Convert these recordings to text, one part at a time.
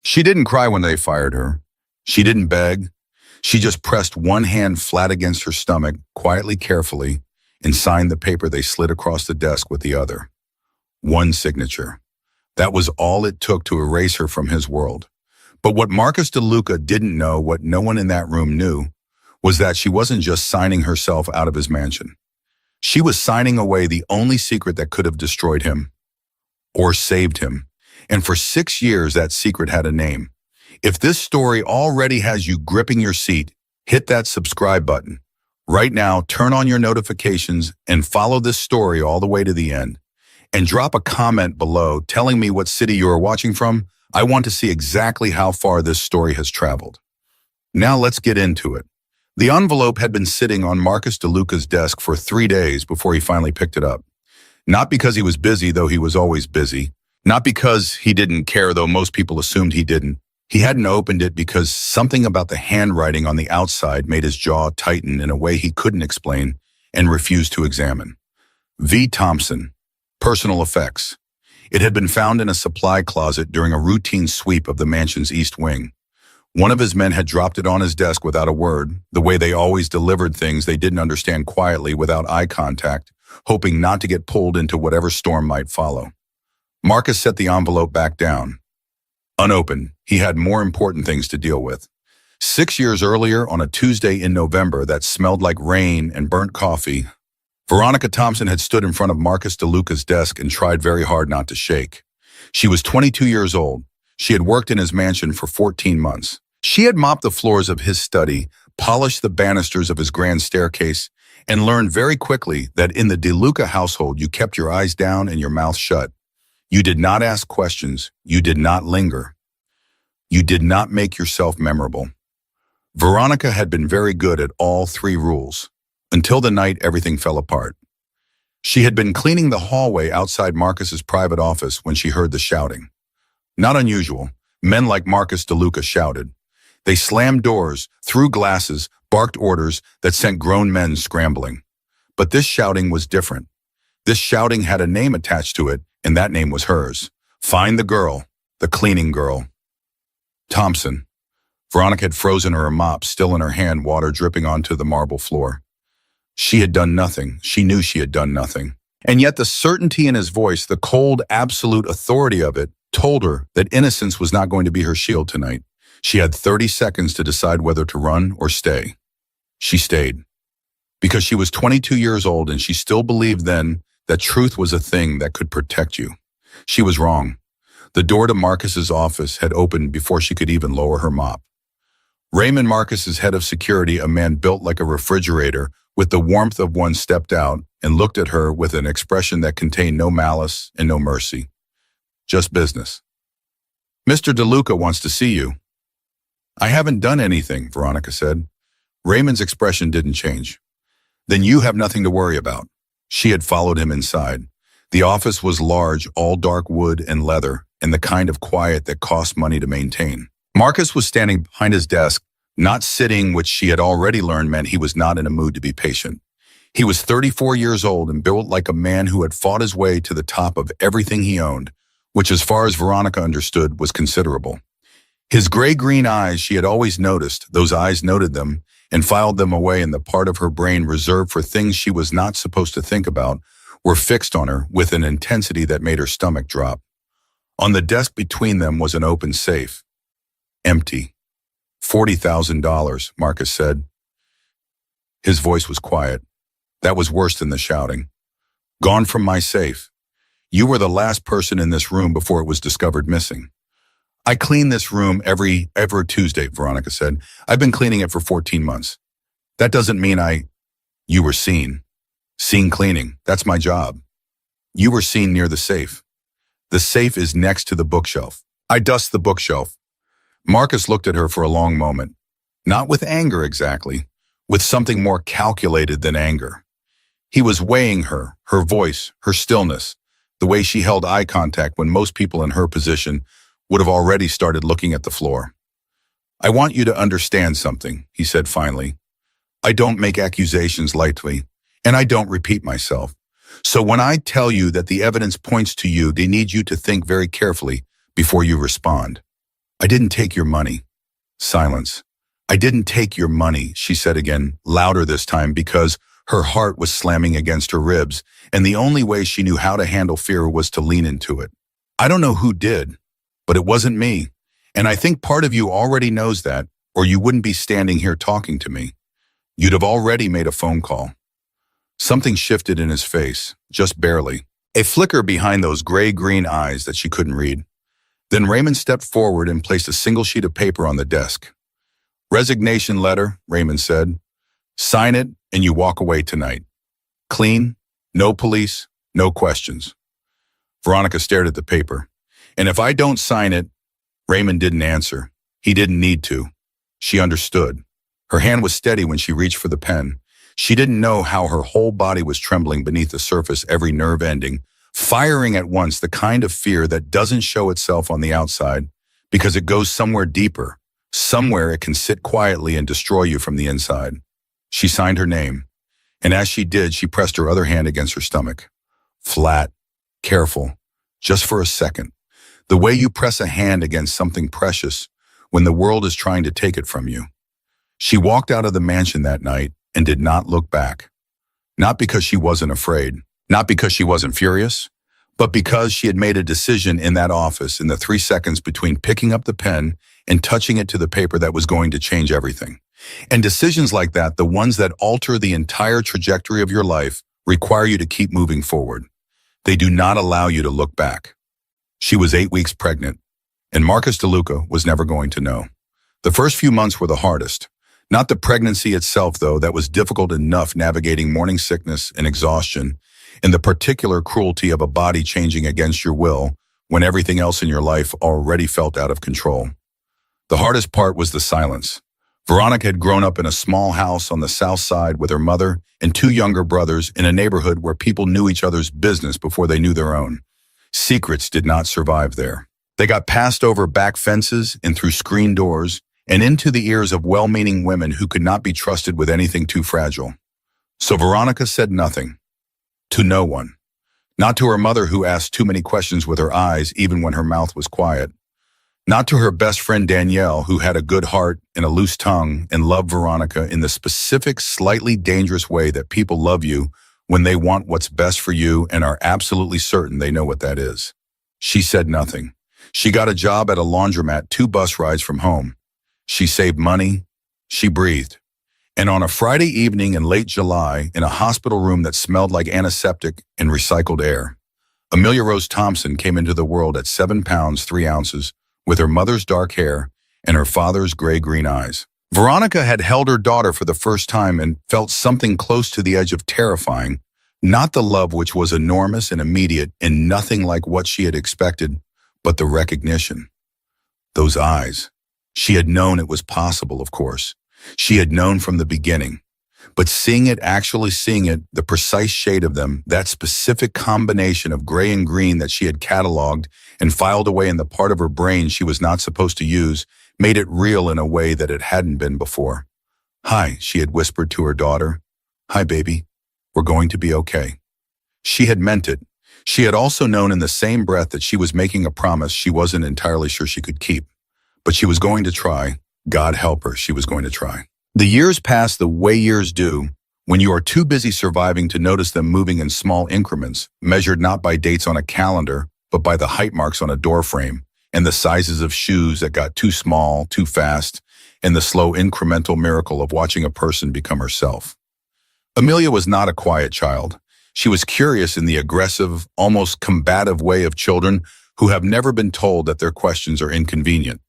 She didn't cry when they fired her. She didn't beg. She just pressed one hand flat against her stomach, quietly, carefully, and signed the paper they slid across the desk with the other. One signature. That was all it took to erase her from his world. But what Marcus DeLuca didn't know, what no one in that room knew, was that she wasn't just signing herself out of his mansion. She was signing away the only secret that could have destroyed him or saved him. And for 6 years, that secret had a name. If this story already has you gripping your seat, hit that subscribe button. Right now, turn on your notifications and follow this story all the way to the end. And drop a comment below telling me what city you are watching from. I want to see exactly how far this story has traveled. Now let's get into it. The envelope had been sitting on Marcus DeLuca's desk for 3 days before he finally picked it up. Not because he was busy, though he was always busy. Not because he didn't care, though most people assumed he didn't. He hadn't opened it because something about the handwriting on the outside made his jaw tighten in a way he couldn't explain and refused to examine. V. Thompson. Personal effects. It had been found in a supply closet during a routine sweep of the mansion's east wing. One of his men had dropped it on his desk without a word, the way they always delivered things they didn't understand, quietly without eye contact, hoping not to get pulled into whatever storm might follow. Marcus set the envelope back down. Unopened, he had more important things to deal with. 6 years earlier, on a Tuesday in November that smelled like rain and burnt coffee, Veronica Thompson had stood in front of Marcus DeLuca's desk and tried very hard not to shake. She was 22 years old. She had worked in his mansion for 14 months. She had mopped the floors of his study, polished the banisters of his grand staircase, and learned very quickly that in the DeLuca household you kept your eyes down and your mouth shut. You did not ask questions. You did not linger. You did not make yourself memorable. Veronica had been very good at all 3 rules, until the night everything fell apart. She had been cleaning the hallway outside Marcus's private office when she heard the shouting. Not unusual. Men like Marcus DeLuca shouted. They slammed doors, threw glasses, barked orders that sent grown men scrambling. But this shouting was different. This shouting had a name attached to it, and that name was hers. Find the girl, the cleaning girl. Thompson. Veronica had frozen her mop, still in her hand, water dripping onto the marble floor. She had done nothing. She knew she had done nothing. And yet the certainty in his voice, the cold, absolute authority of it, told her that innocence was not going to be her shield tonight. She had 30 seconds to decide whether to run or stay. She stayed. Because she was 22 years old and she still believed then that truth was a thing that could protect you. She was wrong. The door to Marcus's office had opened before she could even lower her mop. Raymond Marcus's head of security, a man built like a refrigerator, with the warmth of one, stepped out and looked at her with an expression that contained no malice and no mercy. Just business. Mr. DeLuca wants to see you. I haven't done anything, Veronica said. Raymond's expression didn't change. Then you have nothing to worry about. She had followed him inside. The office was large, all dark wood and leather, and the kind of quiet that cost money to maintain. Marcus was standing behind his desk, not sitting, which she had already learned meant he was not in a mood to be patient. He was 34 years old and built like a man who had fought his way to the top of everything he owned, which, as far as Veronica understood, was considerable. His gray-green eyes, she had always noticed, those eyes noted them and filed them away in the part of her brain reserved for things she was not supposed to think about, were fixed on her with an intensity that made her stomach drop. On the desk between them was an open safe. Empty. $40,000, Marcus said. His voice was quiet. That was worse than the shouting. Gone from my safe. You were the last person in this room before it was discovered missing. I clean this room every Tuesday, Veronica said. I've been cleaning it for 14 months. That doesn't mean You were seen. Seen cleaning. That's my job. You were seen near the safe. The safe is next to the bookshelf. I dust the bookshelf. Marcus looked at her for a long moment. Not with anger exactly, with something more calculated than anger. He was weighing her voice, her stillness, the way she held eye contact when most people in her position would have already started looking at the floor. I want you to understand something, he said finally. I don't make accusations lightly, and I don't repeat myself. So when I tell you that the evidence points to you, they need you to think very carefully before you respond. I didn't take your money. Silence. I didn't take your money, she said again, louder this time because her heart was slamming against her ribs, and the only way she knew how to handle fear was to lean into it. I don't know who did, but it wasn't me. And I think part of you already knows that, or you wouldn't be standing here talking to me. You'd have already made a phone call. Something shifted in his face, just barely. A flicker behind those gray-green eyes that she couldn't read. Then Raymond stepped forward and placed a single sheet of paper on the desk. Resignation letter, Raymond said. Sign it and you walk away tonight. Clean, no police, no questions. Veronica stared at the paper. And if I don't sign it, Raymond didn't answer. He didn't need to. She understood. Her hand was steady when she reached for the pen. She didn't know how her whole body was trembling beneath the surface, every nerve ending, firing at once, the kind of fear that doesn't show itself on the outside because it goes somewhere deeper, somewhere it can sit quietly and destroy you from the inside. She signed her name, and as she did, she pressed her other hand against her stomach. Flat, careful, just for a second. The way you press a hand against something precious when the world is trying to take it from you. She walked out of the mansion that night and did not look back. Not because she wasn't afraid, not because she wasn't furious, but because she had made a decision in that office in the 3 seconds between picking up the pen and touching it to the paper that was going to change everything. And decisions like that, the ones that alter the entire trajectory of your life, require you to keep moving forward. They do not allow you to look back. She was 8 weeks pregnant, and Marcus DeLuca was never going to know. The first few months were the hardest. Not the pregnancy itself, though, that was difficult enough, navigating morning sickness and exhaustion, and the particular cruelty of a body changing against your will when everything else in your life already felt out of control. The hardest part was the silence. Veronica had grown up in a small house on the south side with her mother and 2 younger brothers in a neighborhood where people knew each other's business before they knew their own. Secrets did not survive there. They got passed over back fences and through screen doors and into the ears of well-meaning women who could not be trusted with anything too fragile. So Veronica said nothing. To no one. Not to her mother, who asked too many questions with her eyes even when her mouth was quiet. Not to her best friend Danielle, who had a good heart and a loose tongue and loved Veronica in the specific, slightly dangerous way that people love you when they want what's best for you and are absolutely certain they know what that is. She said nothing. She got a job at a laundromat 2 bus rides from home. She saved money. She breathed. And on a Friday evening in late July, in a hospital room that smelled like antiseptic and recycled air, Amelia Rose Thompson came into the world at 7 pounds 3 ounces, with her mother's dark hair and her father's gray-green eyes. Veronica had held her daughter for the first time and felt something close to the edge of terrifying, not the love which was enormous and immediate and nothing like what she had expected, but the recognition. Those eyes. She had known it was possible, of course. She had known from the beginning. But seeing it, actually seeing it, the precise shade of them, that specific combination of gray and green that she had cataloged and filed away in the part of her brain she was not supposed to use, made it real in a way that it hadn't been before. Hi, she had whispered to her daughter. Hi, baby. We're going to be okay. She had meant it. She had also known in the same breath that she was making a promise she wasn't entirely sure she could keep. But she was going to try. God help her, she was going to try. The years passed the way years do, when you are too busy surviving to notice them moving in small increments, measured not by dates on a calendar, but by the height marks on a door frame, and the sizes of shoes that got too small, too fast, and the slow incremental miracle of watching a person become herself. Amelia was not a quiet child. She was curious in the aggressive, almost combative way of children who have never been told that their questions are inconvenient.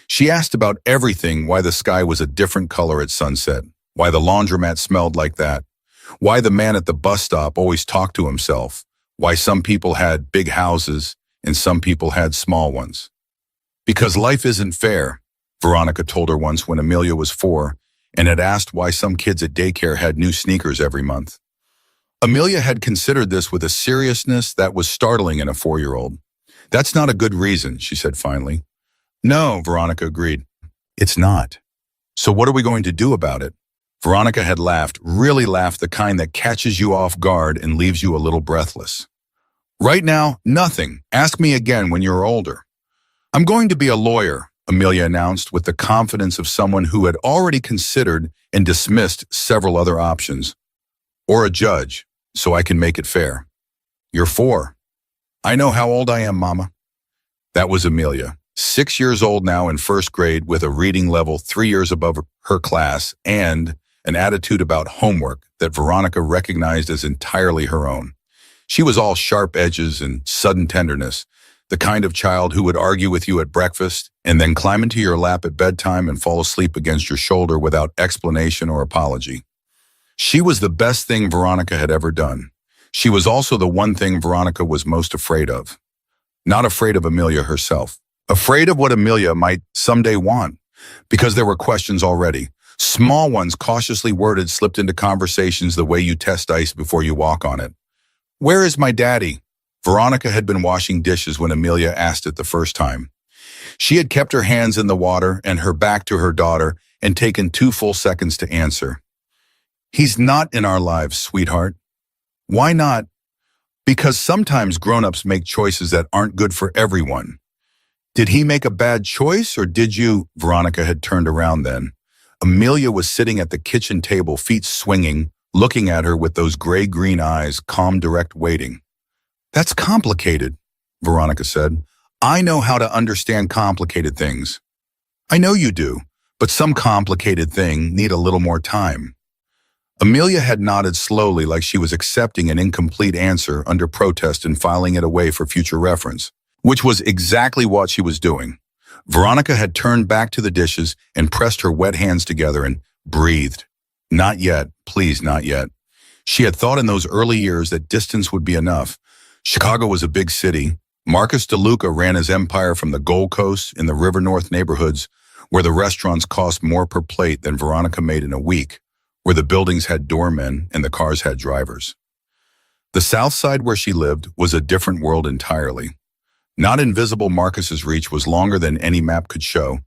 She asked about everything: why the sky was a different color at sunset, why the laundromat smelled like that, why the man at the bus stop always talked to himself, why some people had big houses and some people had small ones. Because life isn't fair, Veronica told her once when Amelia was 4 and had asked why some kids at daycare had new sneakers every month. Amelia had considered this with a seriousness that was startling in a 4-year-old. That's not a good reason, she said finally. No, Veronica agreed. It's not. So what are we going to do about it? Veronica had laughed, really laughed, the kind that catches you off guard and leaves you a little breathless. Right now, nothing. Ask me again when you're older. I'm going to be a lawyer, Amelia announced with the confidence of someone who had already considered and dismissed several other options. Or a judge, so I can make it fair. You're 4. I know how old I am, Mama. That was Amelia, 6 years old now in first grade with a reading level 3 years above her class and an attitude about homework that Veronica recognized as entirely her own. She was all sharp edges and sudden tenderness, the kind of child who would argue with you at breakfast and then climb into your lap at bedtime and fall asleep against your shoulder without explanation or apology. She was the best thing Veronica had ever done. She was also the one thing Veronica was most afraid of. Not afraid of Amelia herself. Afraid of what Amelia might someday want, because there were questions already. Small ones cautiously worded slipped into conversations the way you test ice before you walk on it. Where is my daddy? Veronica had been washing dishes when Amelia asked it the first time. She had kept her hands in the water and her back to her daughter and taken 2 full seconds to answer. He's not in our lives, sweetheart. Why not? Because sometimes grown-ups make choices that aren't good for everyone. Did he make a bad choice or did you? Veronica had turned around then. Amelia was sitting at the kitchen table, feet swinging, looking at her with those gray-green eyes, calm, direct, waiting. That's complicated, Veronica said. I know how to understand complicated things. I know you do, but some complicated things need a little more time. Amelia had nodded slowly like she was accepting an incomplete answer under protest and filing it away for future reference, which was exactly what she was doing. Veronica had turned back to the dishes and pressed her wet hands together and breathed. Not yet, please, not yet. She had thought in those early years that distance would be enough. Chicago was a big city. Marcus DeLuca ran his empire from the Gold Coast in the River North neighborhoods, where the restaurants cost more per plate than Veronica made in a week, where the buildings had doormen and the cars had drivers. The South Side where she lived was a different world entirely. Not invisible, Marcus's reach was longer than any map could show,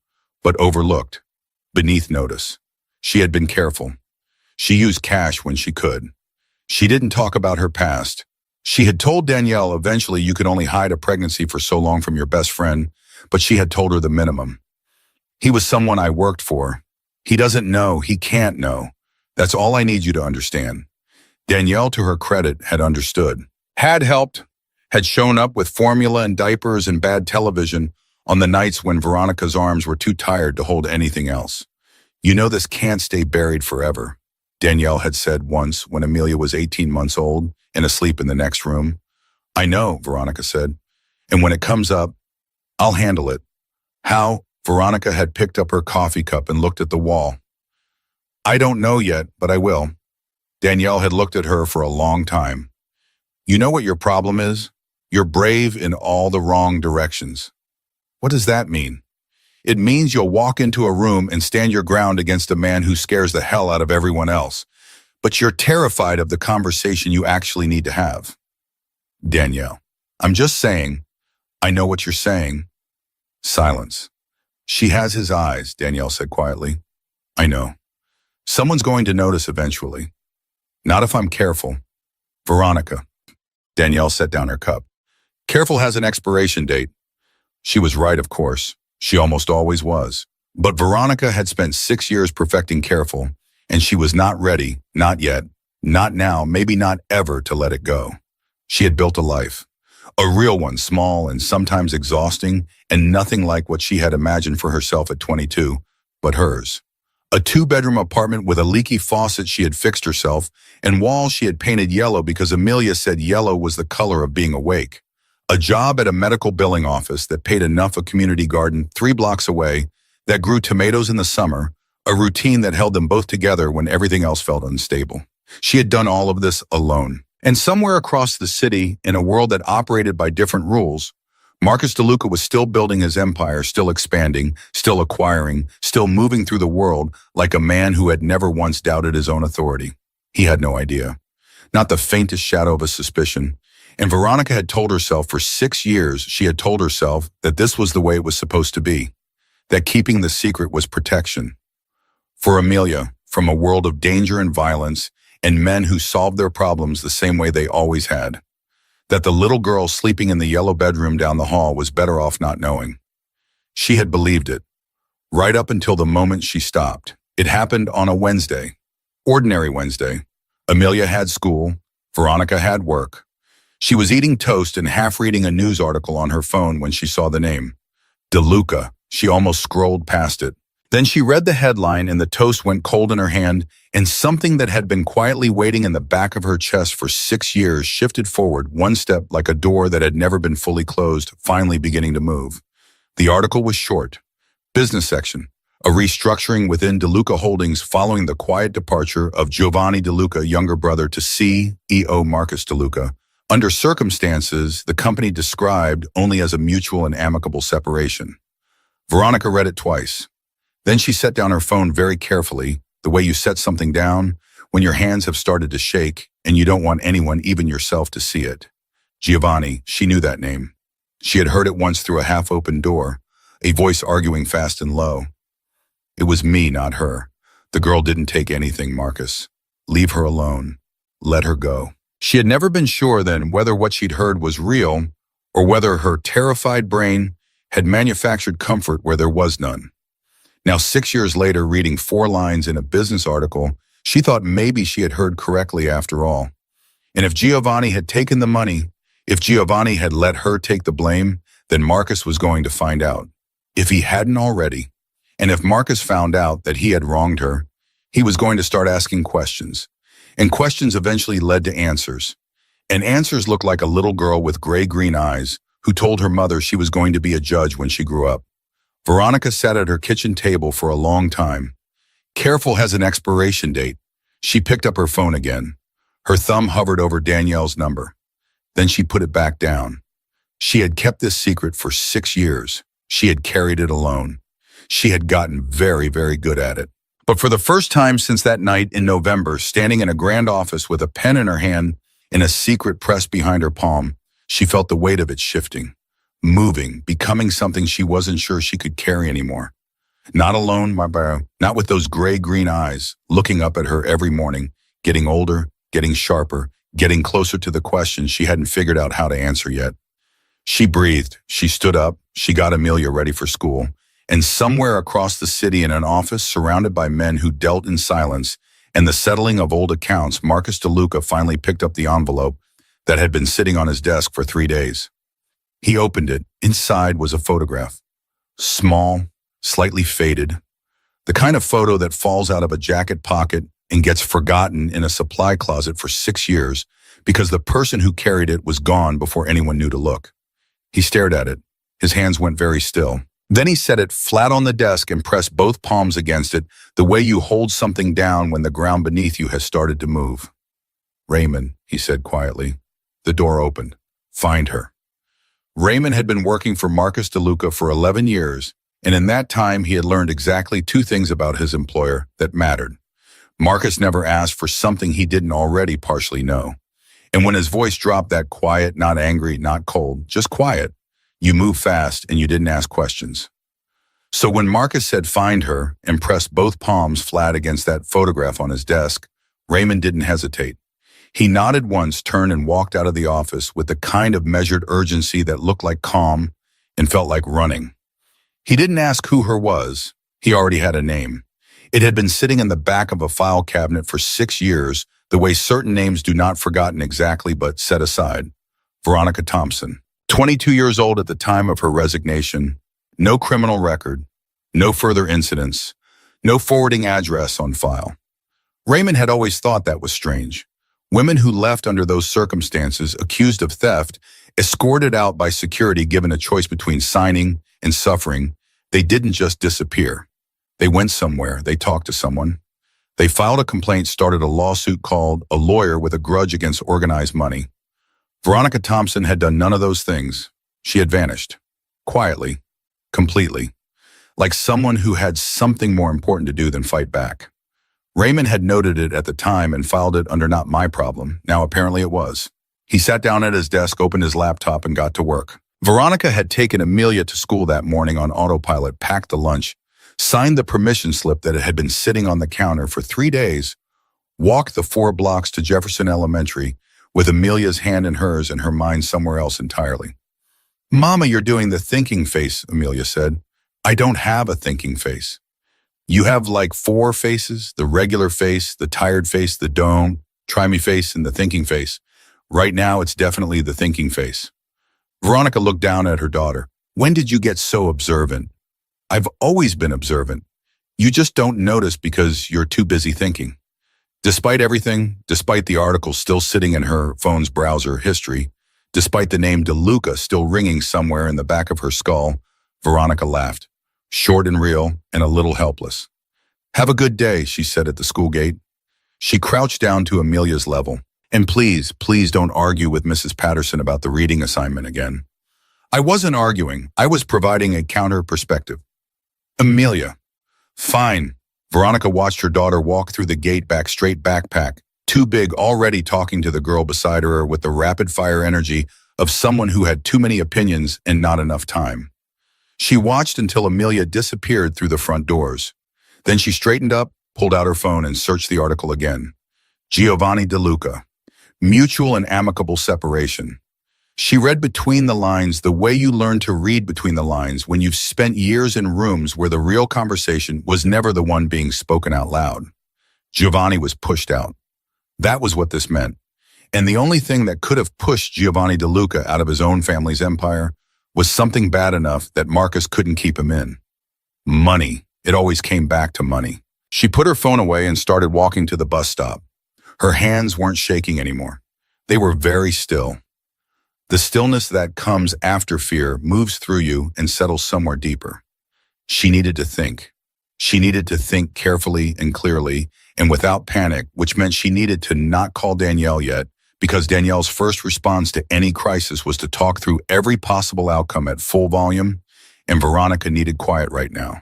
but overlooked, beneath notice. She had been careful. She used cash when she could. She didn't talk about her past. She had told Danielle eventually you could only hide a pregnancy for so long from your best friend, but she had told her the minimum. He was someone I worked for. He doesn't know, he can't know. That's all I need you to understand. Danielle, to her credit, had understood, had helped, had shown up with formula and diapers and bad television on the nights when Veronica's arms were too tired to hold anything else. You know this can't stay buried forever, Danielle had said once when Amelia was 18 months old and asleep in the next room. I know, Veronica said, and when it comes up, I'll handle it. How? Veronica had picked up her coffee cup and looked at the wall. I don't know yet, but I will. Danielle had looked at her for a long time. You know what your problem is? You're brave in all the wrong directions. What does that mean? It means you'll walk into a room and stand your ground against a man who scares the hell out of everyone else, but you're terrified of the conversation you actually need to have. Danielle, I'm just saying, I know what you're saying. Silence. She has his eyes, Danielle said quietly. I know. Someone's going to notice eventually. Not if I'm careful. Veronica. Danielle set down her cup. Careful has an expiration date. She was right, of course. She almost always was. But Veronica had spent 6 years perfecting careful, and she was not ready, not yet, not now, maybe not ever, to let it go. She had built a life. A real one, small and sometimes exhausting, and nothing like what she had imagined for herself at 22, but hers. A 2-bedroom apartment with a leaky faucet she had fixed herself, and walls she had painted yellow because Amelia said yellow was the color of being awake. A job at a medical billing office that paid enough, a community garden 3 blocks away that grew tomatoes in the summer, a routine that held them both together when everything else felt unstable. She had done all of this alone. And somewhere across the city, in a world that operated by different rules, Marcus DeLuca was still building his empire, still expanding, still acquiring, still moving through the world like a man who had never once doubted his own authority. He had no idea. Not the faintest shadow of a suspicion. And Veronica had told herself for 6 years, she had told herself that this was the way it was supposed to be, that keeping the secret was protection. For Amelia, from a world of danger and violence and men who solved their problems the same way they always had, that the little girl sleeping in the yellow bedroom down the hall was better off not knowing. She had believed it. right up until the moment she stopped. It happened on a Wednesday. Ordinary Wednesday. Amelia had school. Veronica had work. She was eating toast and half reading a news article on her phone when she saw the name. DeLuca. She almost scrolled past it. Then she read the headline and the toast went cold in her hand, and something that had been quietly waiting in the back of her chest for 6 years shifted forward one step like a door that had never been fully closed, finally beginning to move. The article was short. Business section. A restructuring within DeLuca Holdings following the quiet departure of Giovanni DeLuca, younger brother to CEO Marcus DeLuca. Under circumstances the company described only as a mutual and amicable separation. Veronica read it twice. Then she set down her phone very carefully, the way you set something down when your hands have started to shake and you don't want anyone, even yourself, to see it. Giovanni, she knew that name. She had heard it once through a half-open door, a voice arguing fast and low. It was me, not her. The girl didn't take anything, Marcus. Leave her alone. Let her go. She had never been sure then whether what she'd heard was real or whether her terrified brain had manufactured comfort where there was none. Now, 6 years later, reading 4 lines in a business article, she thought maybe she had heard correctly after all. And if Giovanni had taken the money, if Giovanni had let her take the blame, then Marcus was going to find out. If he hadn't already, and if Marcus found out that he had wronged her, he was going to start asking questions. And questions eventually led to answers. And answers looked like a little girl with gray-green eyes who told her mother she was going to be a judge when she grew up. Veronica sat at her kitchen table for a long time. Careful has an expiration date. She picked up her phone again. Her thumb hovered over Danielle's number. Then she put it back down. She had kept this secret for 6 years. She had carried it alone. She had gotten very, very good at it. But for the first time since that night in November, standing in a grand office with a pen in her hand and a secret pressed behind her palm, she felt the weight of it shifting, moving, becoming something she wasn't sure she could carry anymore. Not alone, not with those gray-green eyes, looking up at her every morning, getting older, getting sharper, getting closer to the questions she hadn't figured out how to answer yet. She breathed, she stood up, she got Amelia ready for school, and somewhere across the city in an office surrounded by men who dealt in silence and the settling of old accounts, Marcus DeLuca finally picked up the envelope that had been sitting on his desk for 3 days. He opened it. Inside was a photograph. Small, slightly faded. The kind of photo that falls out of a jacket pocket and gets forgotten in a supply closet for 6 years because the person who carried it was gone before anyone knew to look. He stared at it. His hands went very still. Then he set it flat on the desk and pressed both palms against it, the way you hold something down when the ground beneath you has started to move. Raymond, he said quietly. The door opened. Find her. Raymond had been working for Marcus DeLuca for 11 years, and in that time he had learned exactly 2 things about his employer that mattered. Marcus never asked for something he didn't already partially know. And when his voice dropped that quiet, not angry, not cold, just quiet, you moved fast and you didn't ask questions. So when Marcus said find her and pressed both palms flat against that photograph on his desk, Raymond didn't hesitate. He nodded once, turned and walked out of the office with the kind of measured urgency that looked like calm and felt like running. He didn't ask who her was. He already had a name. It had been sitting in the back of a file cabinet for 6 years, the way certain names do not forgotten exactly but set aside. Veronica Thompson. 22 years old at the time of her resignation, no criminal record, no further incidents, no forwarding address on file. Raymond had always thought that was strange. Women who left under those circumstances, accused of theft, escorted out by security given a choice between signing and suffering, they didn't just disappear. They went somewhere, they talked to someone. They filed a complaint, started a lawsuit, called a lawyer with a grudge against organized money. Veronica Thompson had done none of those things. She had vanished. Quietly. Completely. Like someone who had something more important to do than fight back. Raymond had noted it at the time and filed it under not my problem. Now apparently it was. He sat down at his desk, opened his laptop, and got to work. Veronica had taken Amelia to school that morning on autopilot, packed the lunch, signed the permission slip that had been sitting on the counter for 3 days, walked the 4 blocks to Jefferson Elementary, with Amelia's hand in hers and her mind somewhere else entirely. Mama, you're doing the thinking face, Amelia said. I don't have a thinking face. You have like four faces, the regular face, the tired face, the don't try me face, and the thinking face. Right now, it's definitely the thinking face. Veronica looked down at her daughter. When did you get so observant? I've always been observant. You just don't notice because you're too busy thinking. Despite everything, despite the article still sitting in her phone's browser history, despite the name DeLuca still ringing somewhere in the back of her skull, Veronica laughed, short and real and a little helpless. Have a good day, she said at the school gate. She crouched down to Amelia's level. And please, please don't argue with Mrs. Patterson about the reading assignment again. I wasn't arguing. I was providing a counter perspective. Amelia. Fine. Veronica watched her daughter walk through the gate back straight backpack, too big already talking to the girl beside her with the rapid-fire energy of someone who had too many opinions and not enough time. She watched until Amelia disappeared through the front doors. Then she straightened up, pulled out her phone, and searched the article again. Giovanni DeLuca. Mutual and amicable separation. She read between the lines the way you learn to read between the lines when you've spent years in rooms where the real conversation was never the one being spoken out loud. Giovanni was pushed out. That was what this meant. And the only thing that could have pushed Giovanni DeLuca out of his own family's empire was something bad enough that Marcus couldn't keep him in. Money. It always came back to money. She put her phone away and started walking to the bus stop. Her hands weren't shaking anymore. They were very still. The stillness that comes after fear moves through you and settles somewhere deeper. She needed to think. She needed to think carefully and clearly and without panic, which meant she needed to not call Danielle yet, because Danielle's first response to any crisis was to talk through every possible outcome at full volume, and Veronica needed quiet right now.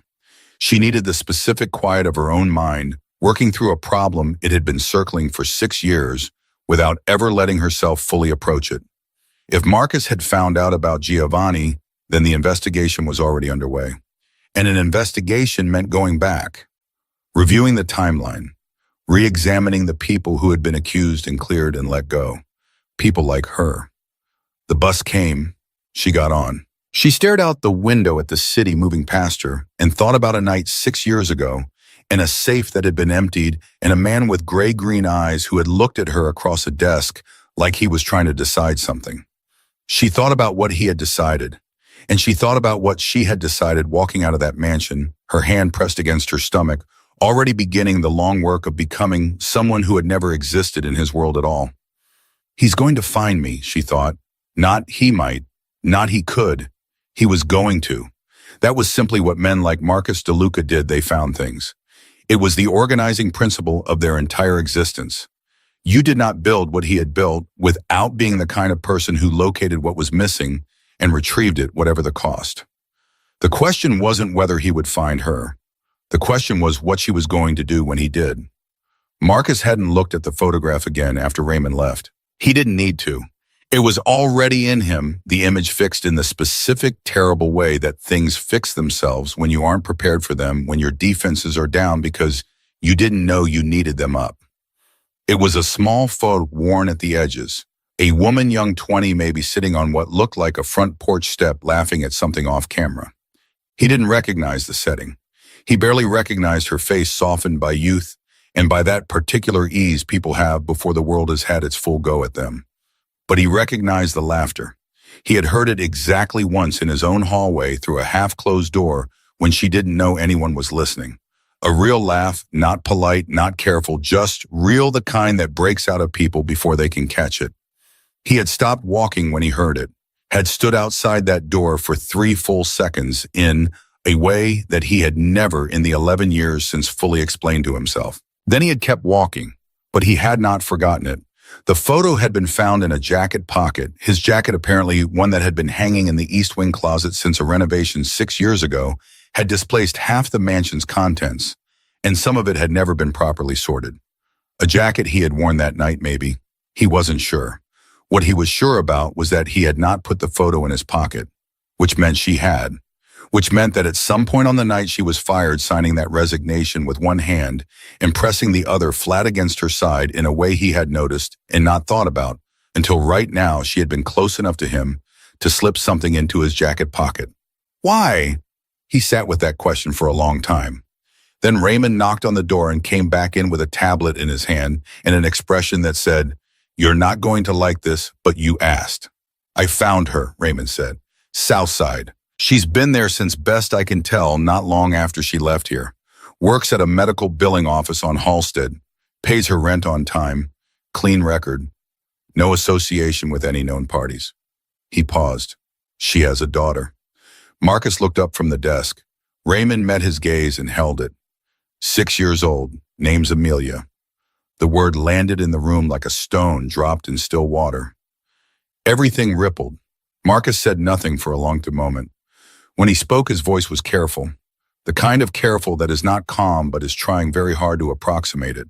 She needed the specific quiet of her own mind, working through a problem it had been circling for 6 years without ever letting herself fully approach it. If Marcus had found out about Giovanni, then the investigation was already underway. And an investigation meant going back, reviewing the timeline, re-examining the people who had been accused and cleared and let go. People like her. The bus came. She got on. She stared out the window at the city moving past her and thought about a night 6 years ago and a safe that had been emptied and a man with gray-green eyes who had looked at her across a desk like he was trying to decide something. She thought about what he had decided, and she thought about what she had decided walking out of that mansion, her hand pressed against her stomach, already beginning the long work of becoming someone who had never existed in his world at all. He's going to find me, she thought. Not he might, not he could. He was going to. That was simply what men like Marcus DeLuca did. They found things. It was the organizing principle of their entire existence. You did not build what he had built without being the kind of person who located what was missing and retrieved it, whatever the cost. The question wasn't whether he would find her. The question was what she was going to do when he did. Marcus hadn't looked at the photograph again after Raymond left. He didn't need to. It was already in him, the image fixed in the specific, terrible way that things fix themselves when you aren't prepared for them, when your defenses are down because you didn't know you needed them up. It was a small photo worn at the edges. A woman, young 20, maybe sitting on what looked like a front porch step laughing at something off camera. He didn't recognize the setting. He barely recognized her face softened by youth and by that particular ease people have before the world has had its full go at them. But he recognized the laughter. He had heard it exactly once in his own hallway through a half-closed door when she didn't know anyone was listening. A real laugh, not polite, not careful, just real, the kind that breaks out of people before they can catch it. He had stopped walking when he heard it, had stood outside that door for 3 full seconds in a way that he had never in the 11 years since fully explained to himself. Then he had kept walking, but he had not forgotten it. The photo had been found in a jacket pocket, his jacket apparently one that had been hanging in the East Wing closet since a renovation 6 years ago, had displaced half the mansion's contents, and some of it had never been properly sorted. A jacket he had worn that night, maybe. He wasn't sure. What he was sure about was that he had not put the photo in his pocket, which meant she had, which meant that at some point on the night she was fired, signing that resignation with one hand and pressing the other flat against her side in a way he had noticed and not thought about until right now she had been close enough to him to slip something into his jacket pocket. Why? He sat with that question for a long time. Then Raymond knocked on the door and came back in with a tablet in his hand and an expression that said, "You're not going to like this, but you asked." "I found her," Raymond said. "Southside. She's been there since best I can tell not long after she left here. Works at a medical billing office on Halstead. Pays her rent on time. Clean record. No association with any known parties." He paused. "She has a daughter." Marcus looked up from the desk. Raymond met his gaze and held it. 6 years old, name's Amelia. The word landed in the room like a stone dropped in still water. Everything rippled. Marcus said nothing for a long moment. When he spoke, his voice was careful. The kind of careful that is not calm but is trying very hard to approximate it.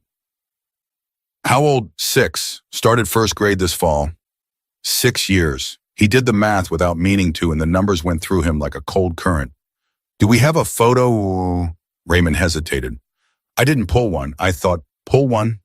"How old?" "6. Started first grade this fall." 6 years. He did the math without meaning to, and the numbers went through him like a cold current. "Do we have a photo?" Raymond hesitated. "I didn't pull one. I thought, pull one?"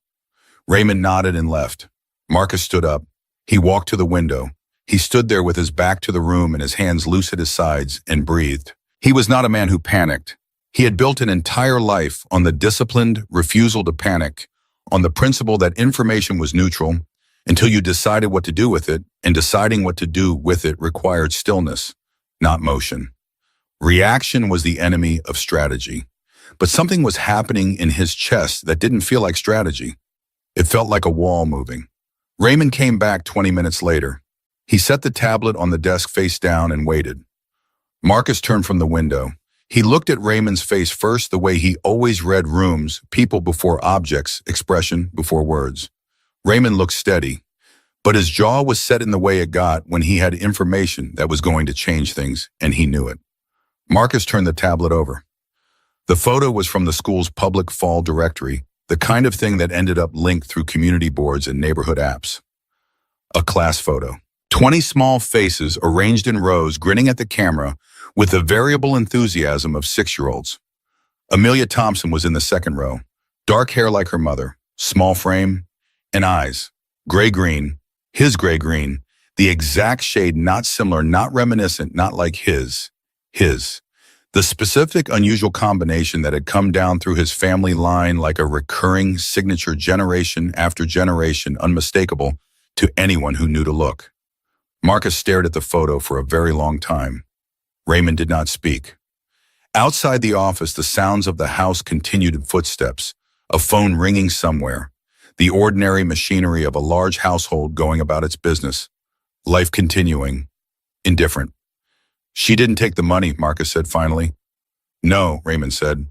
Raymond nodded and left. Marcus stood up. He walked to the window. He stood there with his back to the room and his hands loose at his sides and breathed. He was not a man who panicked. He had built an entire life on the disciplined refusal to panic, on the principle that information was neutral until you decided what to do with it, and deciding what to do with it required stillness, not motion. Reaction was the enemy of strategy. But something was happening in his chest that didn't feel like strategy. It felt like a wall moving. Raymond came back 20 minutes later. He set the tablet on the desk face down and waited. Marcus turned from the window. He looked at Raymond's face first the way he always read rooms, people before objects, expression before words. Raymond looked steady, but his jaw was set in the way it got when he had information that was going to change things, and he knew it. Marcus turned the tablet over. The photo was from the school's public fall directory, the kind of thing that ended up linked through community boards and neighborhood apps. A class photo. 20 small faces arranged in rows grinning at the camera with the variable enthusiasm of 6-year-olds. Amelia Thompson was in the second row. Dark hair like her mother, small frame, and eyes. Gray-green, his gray-green, the exact shade, not similar, not reminiscent, not like his. The specific, unusual combination that had come down through his family line like a recurring signature generation after generation, unmistakable to anyone who knew to look. Marcus stared at the photo for a very long time. Raymond did not speak. Outside the office, the sounds of the house continued in footsteps, a phone ringing somewhere, the ordinary machinery of a large household going about its business, life continuing, indifferent. "She didn't take the money," Marcus said finally. "No," Raymond said.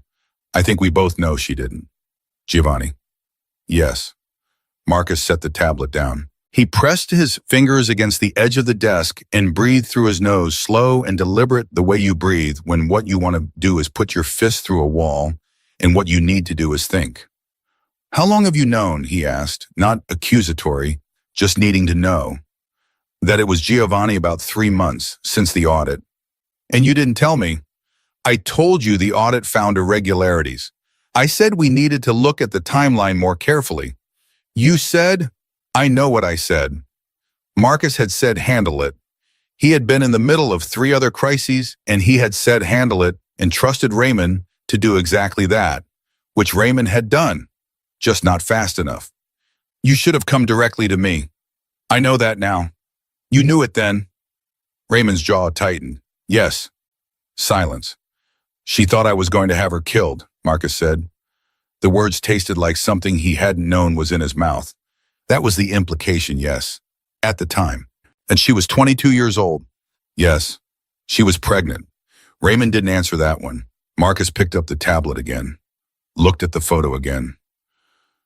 "I think we both know she didn't." "Giovanni." "Yes." Marcus set the tablet down. He pressed his fingers against the edge of the desk and breathed through his nose, slow and deliberate, the way you breathe when what you want to do is put your fist through a wall and what you need to do is think. "How long have you known," he asked, not accusatory, just needing to know. "That it was Giovanni about 3 months, since the audit." "And you didn't tell me." "I told you the audit found irregularities. I said we needed to look at the timeline more carefully. You said..." "I know what I said." Marcus had said handle it. He had been in the middle of 3 other crises, and he had said handle it and trusted Raymond to do exactly that, which Raymond had done, just not fast enough. "You should have come directly to me." "I know that now." "You knew it then." Raymond's jaw tightened. "Yes." Silence. "She thought I was going to have her killed," Marcus said. The words tasted like something he hadn't known was in his mouth. That was the implication, yes. At the time. And she was 22 years old. Yes. She was pregnant. Raymond didn't answer that one. Marcus picked up the tablet again. Looked at the photo again.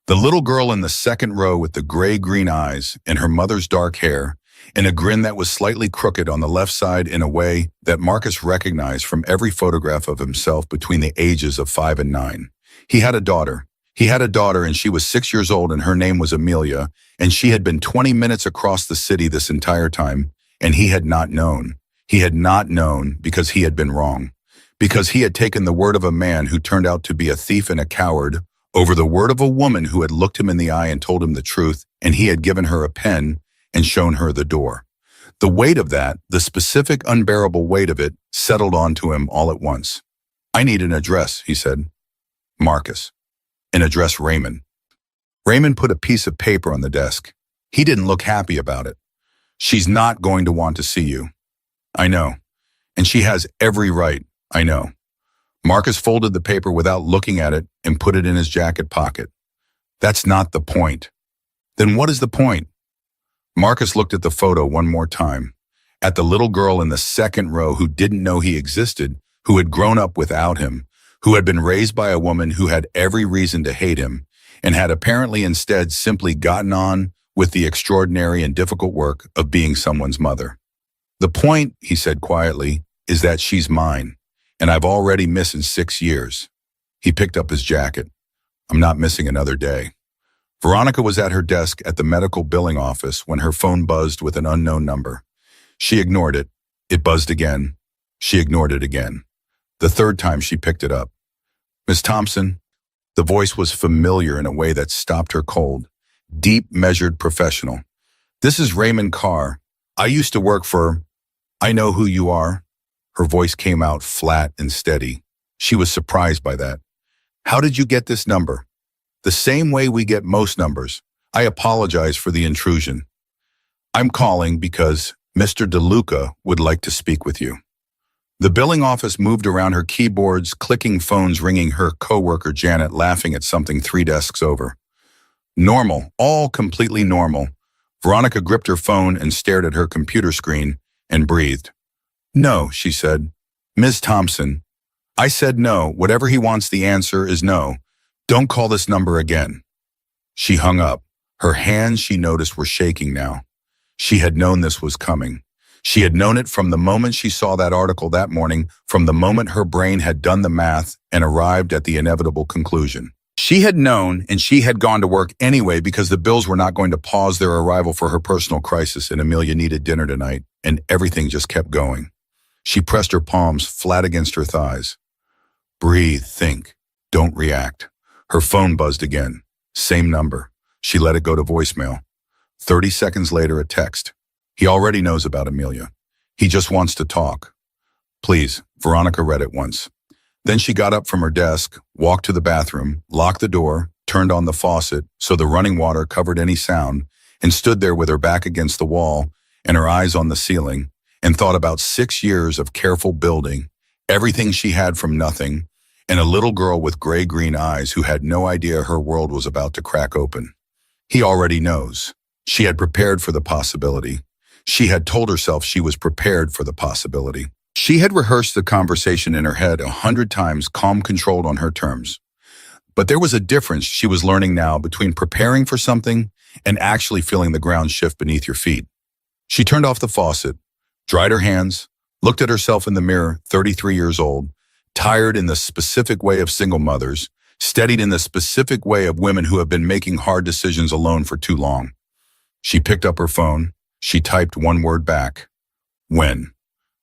The little girl in the second row with the gray-green eyes and her mother's dark hair and a grin that was slightly crooked on the left side in a way that Marcus recognized from every photograph of himself between the ages of 5 and 9. He had a daughter. And she was 6 years old and her name was Amelia, and she had been 20 minutes across the city this entire time, and he had not known. He had not known because he had been wrong. Because he had taken the word of a man who turned out to be a thief and a coward over the word of a woman who had looked him in the eye and told him the truth, and he had given her a pen and shown her the door. The weight of that, the specific unbearable weight of it, settled onto him all at once. I need an address, he said. Marcus. An address Raymond. Raymond put a piece of paper on the desk. He didn't look happy about it. She's not going to want to see you. I know. And she has every right, I know. Marcus folded the paper without looking at it and put it in his jacket pocket. That's not the point. Then what is the point? Marcus looked at the photo one more time, at the little girl in the second row who didn't know he existed, who had grown up without him, who had been raised by a woman who had every reason to hate him, and had apparently instead simply gotten on with the extraordinary and difficult work of being someone's mother. The point, he said quietly, is that she's mine, and I've already missed 6 years. He picked up his jacket. I'm not missing another day. Veronica was at her desk at the medical billing office when her phone buzzed with an unknown number. She ignored it. It buzzed again. She ignored it again. The third time she picked it up. Miss Thompson? The voice was familiar in a way that stopped her cold. Deep, measured, professional. This is Raymond Carr. I used to work for... I know who you are. Her voice came out flat and steady. She was surprised by that. How did you get this number? The same way we get most numbers. I apologize for the intrusion. I'm calling because Mr. DeLuca would like to speak with you. The billing office moved around her keyboards, clicking phones ringing, her coworker Janet laughing at something 3 desks over. Normal, all completely normal. Veronica gripped her phone and stared at her computer screen and breathed. No, she said. Ms. Thompson. I said no. Whatever he wants, the answer is no. Don't call this number again. She hung up. Her hands, she noticed, were shaking now. She had known this was coming. She had known it from the moment she saw that article that morning, from the moment her brain had done the math and arrived at the inevitable conclusion. She had known, and she had gone to work anyway because the bills were not going to pause their arrival for her personal crisis, and Amelia needed dinner tonight, and everything just kept going. She pressed her palms flat against her thighs. Breathe, think, don't react. Her phone buzzed again. Same number. She let it go to voicemail. 30 seconds later, a text. He already knows about Amelia. He just wants to talk. Please, Veronica read it once. Then she got up from her desk, walked to the bathroom, locked the door, turned on the faucet so the running water covered any sound, and stood there with her back against the wall and her eyes on the ceiling, and thought about 6 years of careful building, everything she had from nothing, and a little girl with gray-green eyes who had no idea her world was about to crack open. He already knows. She had prepared for the possibility. She had told herself she was prepared for the possibility. She had rehearsed the conversation in her head 100 times, calm, controlled on her terms. But there was a difference she was learning now between preparing for something and actually feeling the ground shift beneath your feet. She turned off the faucet, dried her hands, looked at herself in the mirror, 33 years old, tired in the specific way of single mothers, steadied in the specific way of women who have been making hard decisions alone for too long. She picked up her phone. She typed one word back. When?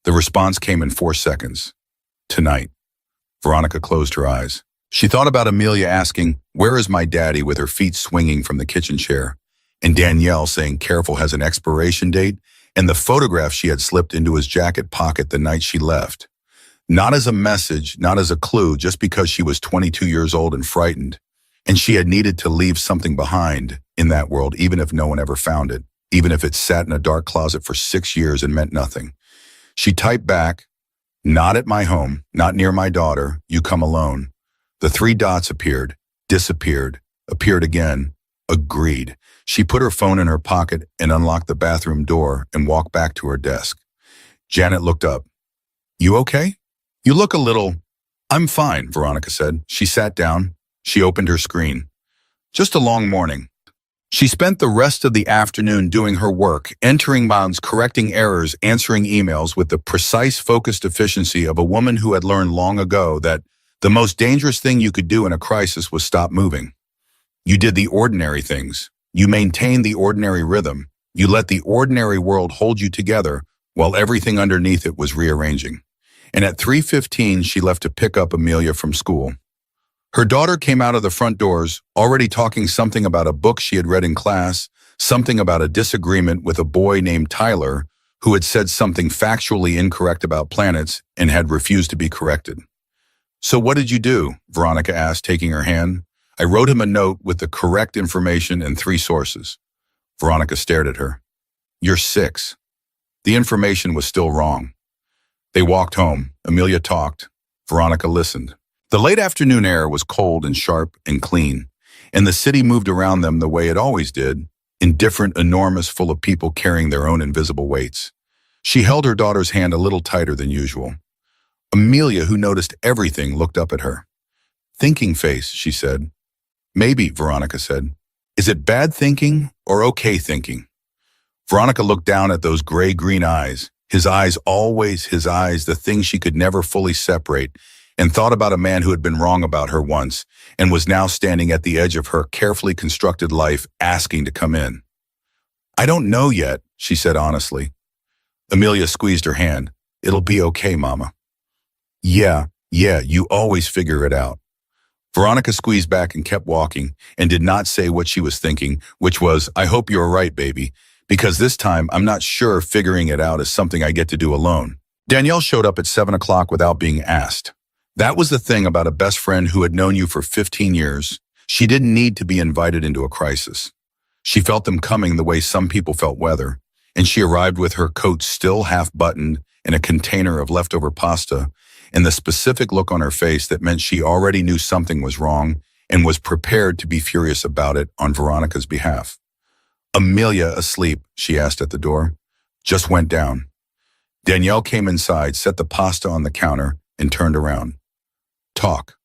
The response came in 4 seconds. Tonight. Veronica closed her eyes. She thought about Amelia asking, "Where is my daddy?" with her feet swinging from the kitchen chair, and Danielle saying careful has an expiration date, and the photograph she had slipped into his jacket pocket the night she left. Not as a message, not as a clue, just because she was 22 years old and frightened, and she had needed to leave something behind in that world, even if no one ever found it, even if it sat in a dark closet for 6 years and meant nothing. She typed back, "Not at my home, not near my daughter, you come alone." The 3 dots appeared, disappeared, appeared again, agreed. She put her phone in her pocket and unlocked the bathroom door and walked back to her desk. Janet looked up. "You okay? You look a little..." "I'm fine," Veronica said. She sat down. She opened her screen. Just a long morning. She spent the rest of the afternoon doing her work, entering bounds, correcting errors, answering emails with the precise, focused efficiency of a woman who had learned long ago that the most dangerous thing you could do in a crisis was stop moving. You did the ordinary things. You maintained the ordinary rhythm. You let the ordinary world hold you together while everything underneath it was rearranging. And at 3:15, she left to pick up Amelia from school. Her daughter came out of the front doors, already talking something about a book she had read in class, something about a disagreement with a boy named Tyler who had said something factually incorrect about planets and had refused to be corrected. So what did you do? Veronica asked, taking her hand. I wrote him a note with the correct information and 3 sources. Veronica stared at her. You're 6. The information was still wrong. They walked home. Amelia talked. Veronica listened. The late afternoon air was cold and sharp and clean, and the city moved around them the way it always did, indifferent, enormous, full of people carrying their own invisible weights. She held her daughter's hand a little tighter than usual. Amelia, who noticed everything, looked up at her. Thinking face, she said. Maybe, Veronica said. Is it bad thinking or okay thinking? Veronica looked down at those gray-green eyes, his eyes, always his eyes, the thing she could never fully separate, and thought about a man who had been wrong about her once and was now standing at the edge of her carefully constructed life, asking to come in. I don't know yet, she said honestly. Amelia squeezed her hand. It'll be okay, Mama. Yeah, you always figure it out. Veronica squeezed back and kept walking and did not say what she was thinking, which was, I hope you're right, baby, because this time I'm not sure figuring it out is something I get to do alone. Danielle showed up at 7 o'clock without being asked. That was the thing about a best friend who had known you for 15 years. She didn't need to be invited into a crisis. She felt them coming the way some people felt weather, and she arrived with her coat still half-buttoned and a container of leftover pasta, and the specific look on her face that meant she already knew something was wrong and was prepared to be furious about it on Veronica's behalf. Amelia asleep, she asked at the door. Just went down. Danielle came inside, set the pasta on the counter, and turned around. Talk.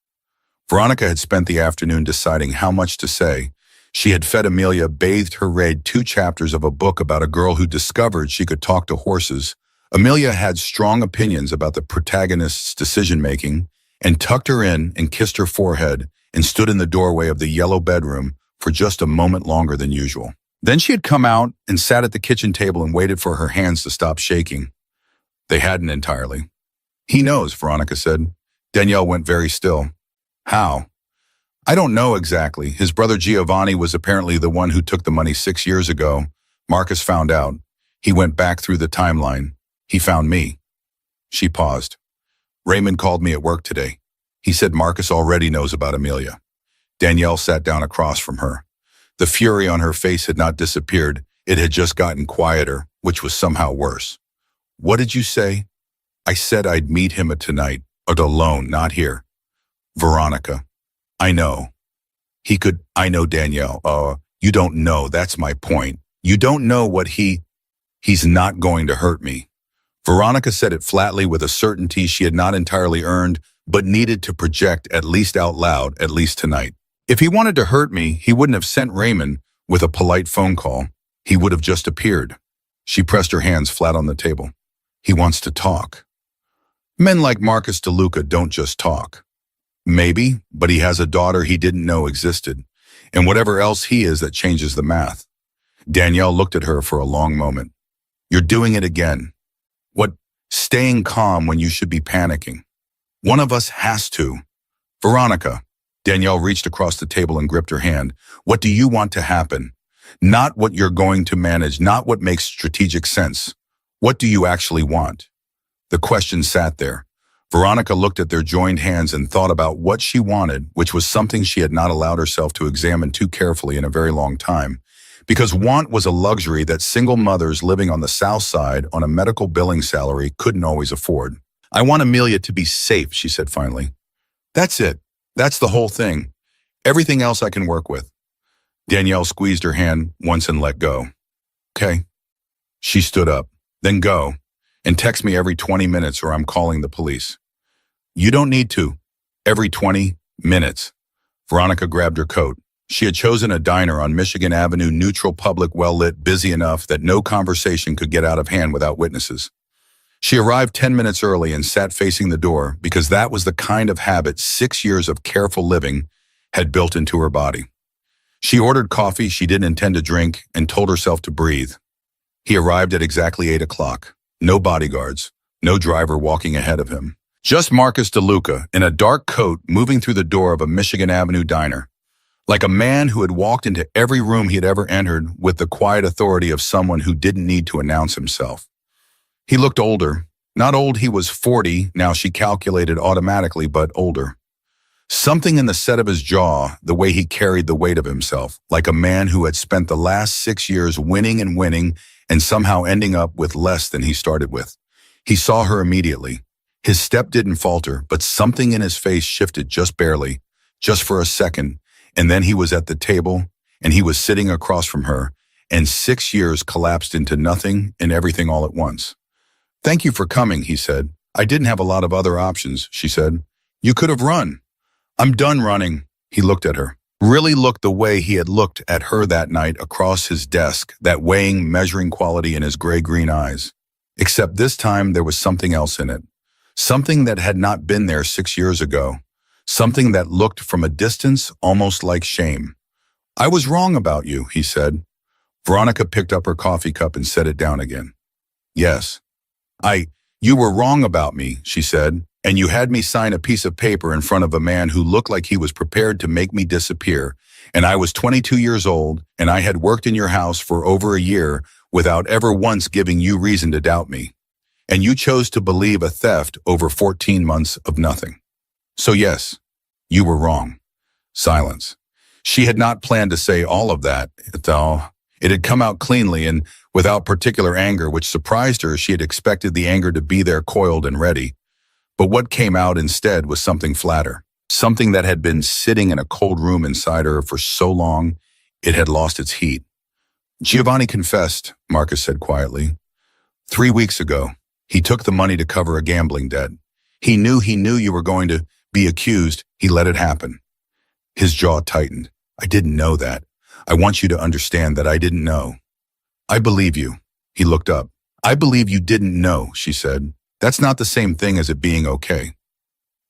Veronica had spent the afternoon deciding how much to say. She had fed Amelia, bathed her, read 2 chapters of a book about a girl who discovered she could talk to horses. Amelia had strong opinions about the protagonist's decision-making and tucked her in and kissed her forehead and stood in the doorway of the yellow bedroom for just a moment longer than usual. Then she had come out and sat at the kitchen table and waited for her hands to stop shaking. They hadn't entirely. He knows, Veronica said. Danielle went very still. How? I don't know exactly. His brother Giovanni was apparently the one who took the money 6 years ago. Marcus found out. He went back through the timeline. He found me. She paused. Raymond called me at work today. He said Marcus already knows about Amelia. Danielle sat down across from her. The fury on her face had not disappeared. It had just gotten quieter, which was somehow worse. What did you say? I said I'd meet him at tonight, but alone, not here. Veronica. I know. I know, Danielle. You don't know, that's my point. You don't know what he's not going to hurt me. Veronica said it flatly with a certainty she had not entirely earned, but needed to project at least out loud, at least tonight. If he wanted to hurt me, he wouldn't have sent Raymond with a polite phone call. He would have just appeared. She pressed her hands flat on the table. He wants to talk. Men like Marcus DeLuca don't just talk. Maybe, but he has a daughter he didn't know existed, and whatever else he is that changes the math. Danielle looked at her for a long moment. You're doing it again. What? Staying calm when you should be panicking. One of us has to. Veronica. Danielle reached across the table and gripped her hand. What do you want to happen? Not what you're going to manage, not what makes strategic sense. What do you actually want? The question sat there. Veronica looked at their joined hands and thought about what she wanted, which was something she had not allowed herself to examine too carefully in a very long time. Because want was a luxury that single mothers living on the South Side on a medical billing salary couldn't always afford. I want Amelia to be safe, she said finally. That's it. That's the whole thing. Everything else I can work with. Danielle squeezed her hand once and let go. Okay. She stood up. Then go. And text me every 20 minutes or I'm calling the police. You don't need to. Every 20 minutes. Veronica grabbed her coat. She had chosen a diner on Michigan Avenue, neutral, public, well-lit, busy enough that no conversation could get out of hand without witnesses. She arrived 10 minutes early and sat facing the door because that was the kind of habit 6 years of careful living had built into her body. She ordered coffee she didn't intend to drink and told herself to breathe. He arrived at exactly 8 o'clock. No bodyguards, no driver walking ahead of him. Just Marcus DeLuca in a dark coat moving through the door of a Michigan Avenue diner. Like a man who had walked into every room he had ever entered with the quiet authority of someone who didn't need to announce himself. He looked older, Not old, he was 40, now she calculated automatically, but older. Something in the set of his jaw, the way he carried the weight of himself, like a man who had spent the last 6 years winning and winning and somehow ending up with less than he started with. He saw her immediately. His step didn't falter, but something in his face shifted just barely, just for a second, and then he was at the table, and he was sitting across from her, and 6 years collapsed into nothing and everything all at once. "Thank you for coming," he said. "I didn't have a lot of other options," she said. "You could have run." "I'm done running." He looked at her. Really looked the way he had looked at her that night across his desk, that weighing, measuring quality in his gray-green eyes. Except this time there was something else in it. Something that had not been there 6 years ago. Something that looked from a distance almost like shame. "I was wrong about you," he said. Veronica picked up her coffee cup and set it down again. "Yes. You were wrong about me," she said, "and you had me sign a piece of paper in front of a man who looked like he was prepared to make me disappear, and I was 22 years old, and I had worked in your house for over a year without ever once giving you reason to doubt me. And you chose to believe a theft over 14 months of nothing. So yes, you were wrong." Silence. She had not planned to say all of that at all. It had come out cleanly and without particular anger, which surprised her. She had expected the anger to be there coiled and ready. But what came out instead was something flatter, something that had been sitting in a cold room inside her for so long it had lost its heat. "Giovanni confessed," Marcus said quietly. "3 weeks ago, he took the money to cover a gambling debt. He knew you were going to be accused. He let it happen." His jaw tightened. "I didn't know that. I want you to understand that I didn't know." "I believe you." He looked up. "I believe you didn't know," she said. "That's not the same thing as it being okay."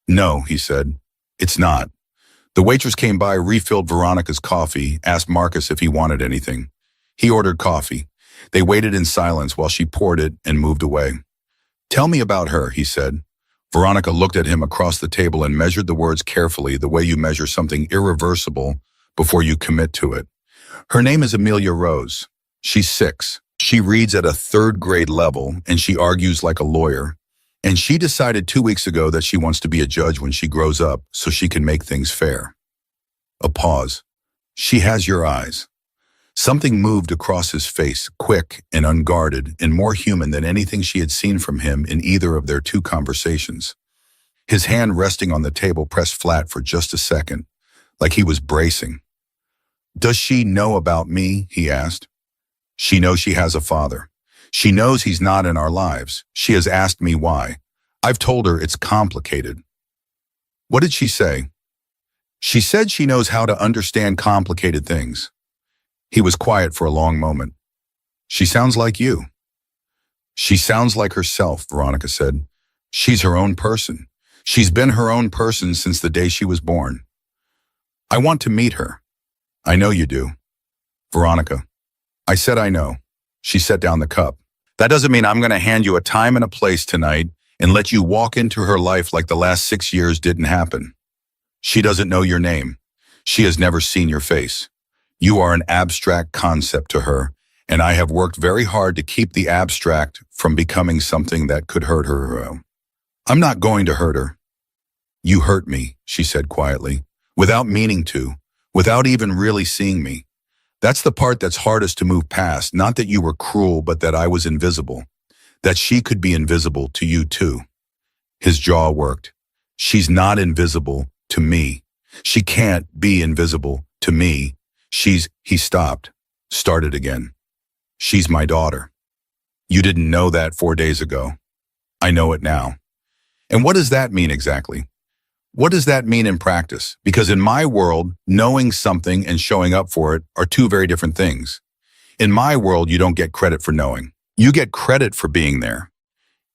"No," he said. "It's not." The waitress came by, refilled Veronica's coffee, asked Marcus if he wanted anything. He ordered coffee. They waited in silence while she poured it and moved away. "Tell me about her," he said. Veronica looked at him across the table and measured the words carefully, the way you measure something irreversible before you commit to it. "Her name is Amelia Rose. She's 6. She reads at a 3rd grade level, and she argues like a lawyer. And she decided 2 weeks ago that she wants to be a judge when she grows up so she can make things fair." A pause. "She has your eyes." Something moved across his face, quick and unguarded and more human than anything she had seen from him in either of their 2 conversations. His hand resting on the table pressed flat for just a second, like he was bracing. "Does she know about me?" he asked. "She knows she has a father. She knows he's not in our lives. She has asked me why. I've told her it's complicated." "What did she say?" "She said she knows how to understand complicated things." He was quiet for a long moment. "She sounds like you." "She sounds like herself," Veronica said. "She's her own person. She's been her own person since the day she was born." "I want to meet her." "I know you do." "Veronica." "I said I know." She set down the cup. "That doesn't mean I'm going to hand you a time and a place tonight and let you walk into her life like the last 6 years didn't happen. She doesn't know your name. She has never seen your face. You are an abstract concept to her, and I have worked very hard to keep the abstract from becoming something that could hurt her. I'm not going to hurt her." "You hurt me," she said quietly, "without meaning to, without even really seeing me. That's the part that's hardest to move past, not that you were cruel, but that I was invisible, that she could be invisible to you too." His jaw worked. "She's not invisible to me. She can't be invisible to me. He stopped, started again. "She's my daughter. You didn't know that 4 days ago. I know it now." "And what does that mean exactly? What does that mean in practice? Because in my world, knowing something and showing up for it are 2 very different things. In my world, you don't get credit for knowing. You get credit for being there."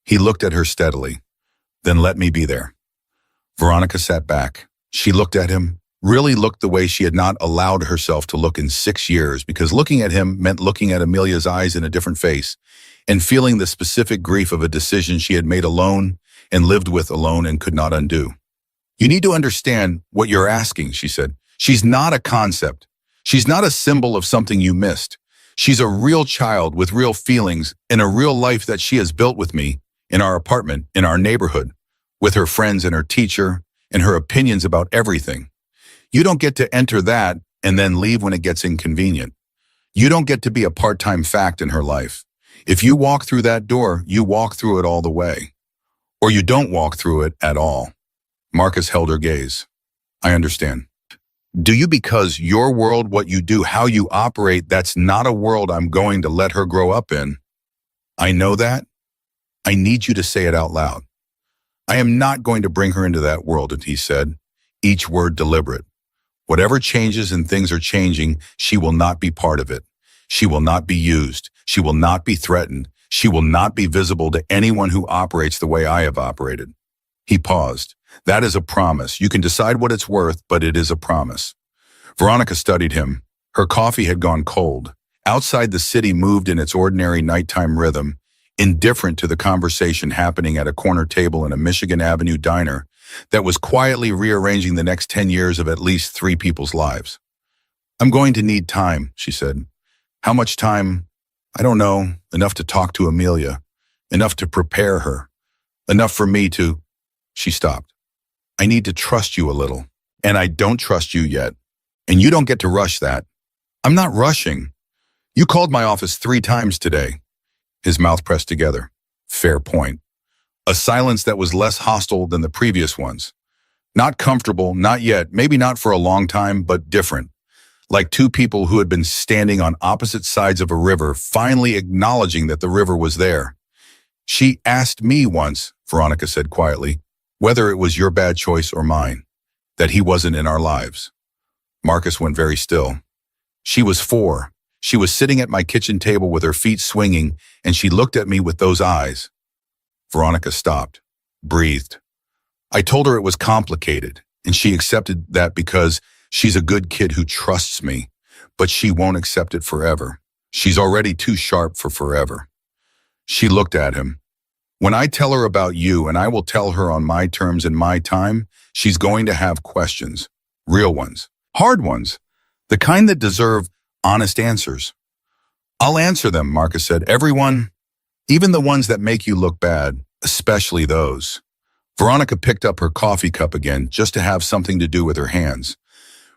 He looked at her steadily. "Then let me be there." Veronica sat back. She looked at him, really looked the way she had not allowed herself to look in 6 years, because looking at him meant looking at Amelia's eyes in a different face and feeling the specific grief of a decision she had made alone and lived with alone and could not undo. "You need to understand what you're asking," she said. "She's not a concept. She's not a symbol of something you missed. She's a real child with real feelings and a real life that she has built with me, in our apartment, in our neighborhood, with her friends and her teacher, and her opinions about everything. You don't get to enter that and then leave when it gets inconvenient. You don't get to be a part-time fact in her life. If you walk through that door, you walk through it all the way. Or you don't walk through it at all. Marcus held her gaze. I understand. Do you? Because your world, what you do, how you operate, that's not a world I'm going to let her grow up in. I know that. I need you to say it out loud. I am not going to bring her into that world, he said, each word deliberate. Whatever changes and things are changing, she will not be part of it. She will not be used. She will not be threatened. She will not be visible to anyone who operates the way I have operated. He paused. That is a promise. You can decide what it's worth, but it is a promise. Veronica studied him. Her coffee had gone cold. Outside, the city moved in its ordinary nighttime rhythm, indifferent to the conversation happening at a corner table in a Michigan Avenue diner that was quietly rearranging the next 10 years of at least 3 people's lives. I'm going to need time, she said. How much time? I don't know. Enough to talk to Amelia. Enough to prepare her. Enough for me to... She stopped. I need to trust you a little. And I don't trust you yet. And you don't get to rush that. I'm not rushing. You called my office 3 times today. His mouth pressed together. Fair point. A silence that was less hostile than the previous ones. Not comfortable, not yet, maybe not for a long time, but different. Like 2 people who had been standing on opposite sides of a river, finally acknowledging that the river was there. She asked me once, Veronica said quietly, whether it was your bad choice or mine, that he wasn't in our lives. Marcus went very still. She was 4. She was sitting at my kitchen table with her feet swinging, and she looked at me with those eyes. Veronica stopped, breathed. I told her it was complicated, and she accepted that because she's a good kid who trusts me, but she won't accept it forever. She's already too sharp for forever. She looked at him. When I tell her about you, and I will tell her on my terms and my time, she's going to have questions. Real ones. Hard ones. The kind that deserve honest answers. I'll answer them, Marcus said. Everyone, even the ones that make you look bad, especially those. Veronica picked up her coffee cup again just to have something to do with her hands.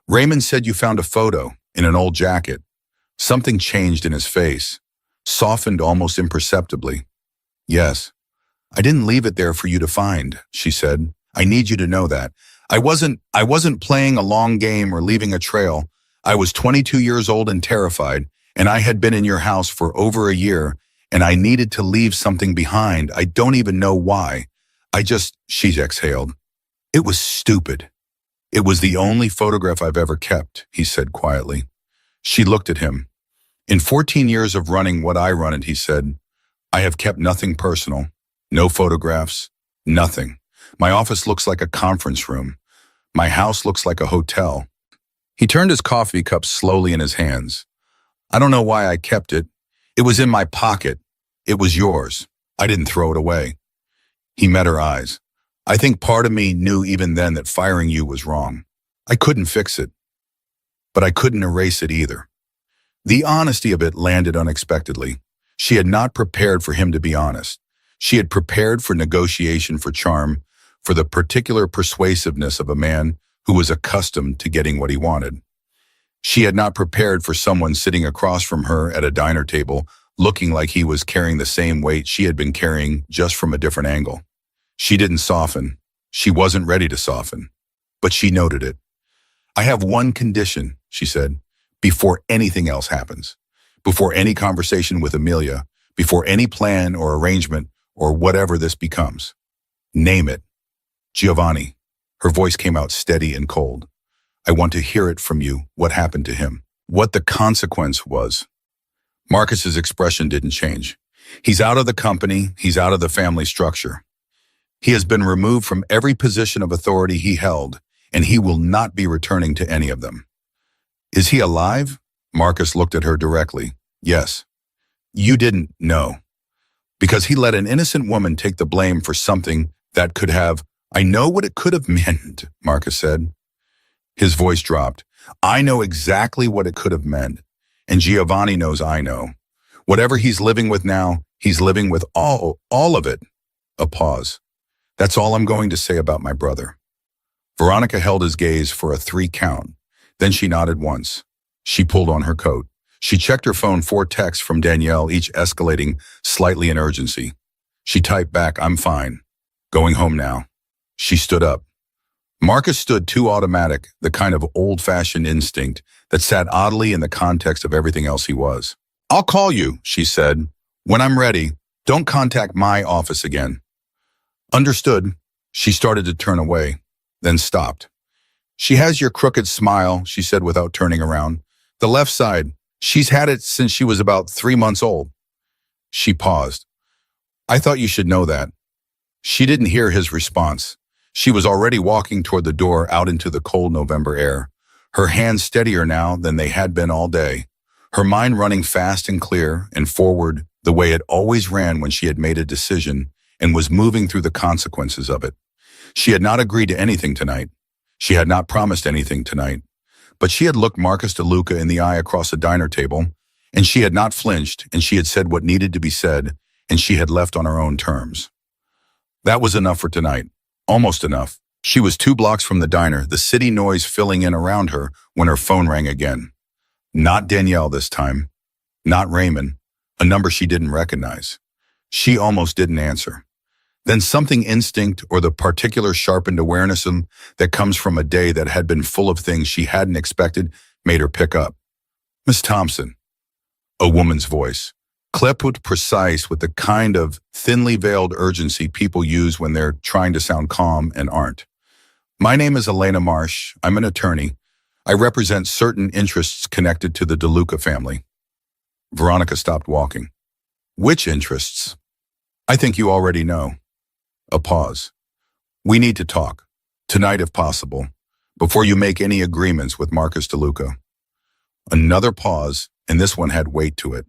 Raymond said you found a photo in an old jacket. Something changed in his face, softened almost imperceptibly. Yes. I didn't leave it there for you to find, she said. I need you to know that. I wasn't playing a long game or leaving a trail. I was 22 years old and terrified, and I had been in your house for over a year, and I needed to leave something behind. I don't even know why. She exhaled. It was stupid. It was the only photograph I've ever kept, he said quietly. She looked at him. In 14 years of running what I run it, he said, I have kept nothing personal. No photographs, nothing. My office looks like a conference room. My house looks like a hotel. He turned his coffee cup slowly in his hands. I don't know why I kept it. It was in my pocket. It was yours. I didn't throw it away. He met her eyes. I think part of me knew even then that firing you was wrong. I couldn't fix it. But I couldn't erase it either. The honesty of it landed unexpectedly. She had not prepared for him to be honest. She had prepared for negotiation, for charm, for the particular persuasiveness of a man who was accustomed to getting what he wanted. She had not prepared for someone sitting across from her at a diner table, looking like he was carrying the same weight she had been carrying, just from a different angle. She didn't soften. She wasn't ready to soften. But she noted it. I have one condition, she said, before anything else happens. Before any conversation with Amelia, before any plan or arrangement or whatever this becomes. Name it. Giovanni. Her voice came out steady and cold. I want to hear it from you, what happened to him, what the consequence was. Marcus's expression didn't change. He's out of the company, he's out of the family structure. He has been removed from every position of authority he held, and he will not be returning to any of them. Is he alive? Marcus looked at her directly. Yes. You didn't know. Because he let an innocent woman take the blame for something that could have... I know what it could have meant, Marcus said. His voice dropped. I know exactly what it could have meant. And Giovanni knows I know. Whatever he's living with now, he's living with all of it. A pause. That's all I'm going to say about my brother. Veronica held his gaze for a 3 count. Then she nodded once. She pulled on her coat. She checked her phone, 4 texts from Danielle, each escalating slightly in urgency. She typed back, "I'm fine. Going home now." She stood up. Marcus stood too automatic, the kind of old-fashioned instinct that sat oddly in the context of everything else he was. "I'll call you," she said. "When I'm ready. Don't contact my office again." "Understood." She started to turn away, then stopped. "She has your crooked smile," she said without turning around. "The left side. She's had it since she was about 3 months old." She paused. "I thought you should know that." She didn't hear his response. She was already walking toward the door out into the cold November air, her hands steadier now than they had been all day, her mind running fast and clear and forward the way it always ran when she had made a decision and was moving through the consequences of it. She had not agreed to anything tonight. She had not promised anything tonight. But she had looked Marcus DeLuca in the eye across a diner table, and she had not flinched, and she had said what needed to be said, and she had left on her own terms. That was enough for tonight. Almost enough. She was 2 blocks from the diner, the city noise filling in around her when her phone rang again. Not Danielle this time. Not Raymond, a number she didn't recognize. She almost didn't answer. Then something instinct or the particular sharpened awareness that comes from a day that had been full of things she hadn't expected made her pick up. "Miss Thompson." A woman's voice, clipped, precise, with the kind of thinly veiled urgency people use when they're trying to sound calm and aren't. "My name is Elena Marsh. I'm an attorney. I represent certain interests connected to the DeLuca family." Veronica stopped walking. "Which interests?" "I think you already know." A pause. "We need to talk. Tonight if possible. Before you make any agreements with Marcus DeLuca." Another pause, and this one had weight to it.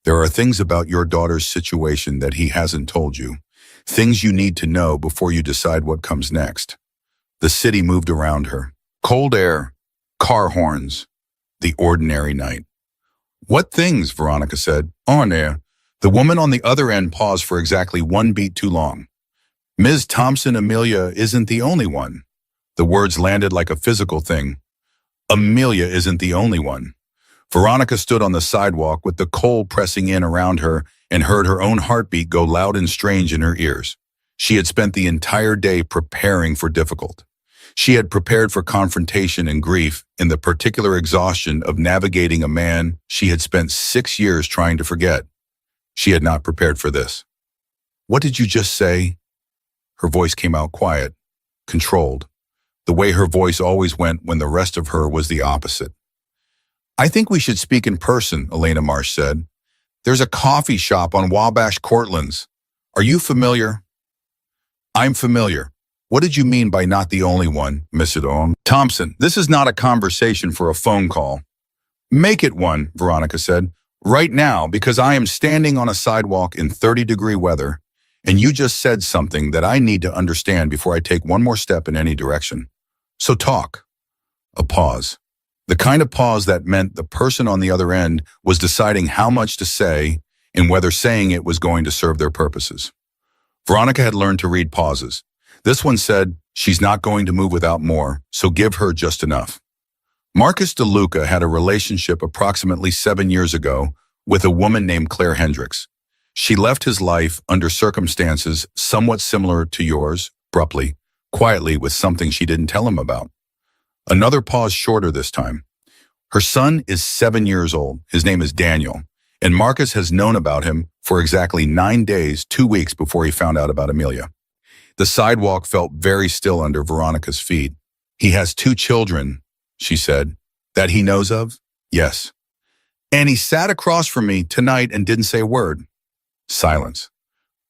"There are things about your daughter's situation that he hasn't told you. Things you need to know before you decide what comes next." The city moved around her. Cold air, car horns, the ordinary night. "What things?" Veronica said. "On air." The woman on the other end paused for exactly 1 beat too long. "Ms. Thompson, Amelia isn't the only one." The words landed like a physical thing. Amelia isn't the only one. Veronica stood on the sidewalk with the cold pressing in around her and heard her own heartbeat go loud and strange in her ears. She had spent the entire day preparing for difficult. She had prepared for confrontation and grief in the particular exhaustion of navigating a man she had spent 6 years trying to forget. She had not prepared for this. "What did you just say?" Her voice came out quiet, controlled, the way her voice always went when the rest of her was the opposite. "I think we should speak in person," Elena Marsh said. "There's a coffee shop on Wabash Courtlands. Are you familiar?" "I'm familiar. What did you mean by not the only one, Miss Thompson? This is not a conversation for a phone call." "Make it one," Veronica said. "Right now, because I am standing on a sidewalk in 30-degree weather, and you just said something that I need to understand before I take one more step in any direction. So talk." A pause. The kind of pause that meant the person on the other end was deciding how much to say and whether saying it was going to serve their purposes. Veronica had learned to read pauses. This one said, "She's not going to move without more, so give her just enough." Marcus DeLuca had a relationship approximately 7 years ago with a woman named Claire Hendricks. She left his life under circumstances somewhat similar to yours, abruptly, quietly, with something she didn't tell him about. Another pause, shorter this time. Her son is 7 years old. His name is Daniel, and Marcus has known about him for exactly 9 days, 2 weeks before he found out about Amelia. The sidewalk felt very still under Veronica's feet. "He has 2 children, she said. "That he knows of?" "Yes." "And he sat across from me tonight and didn't say a word." Silence.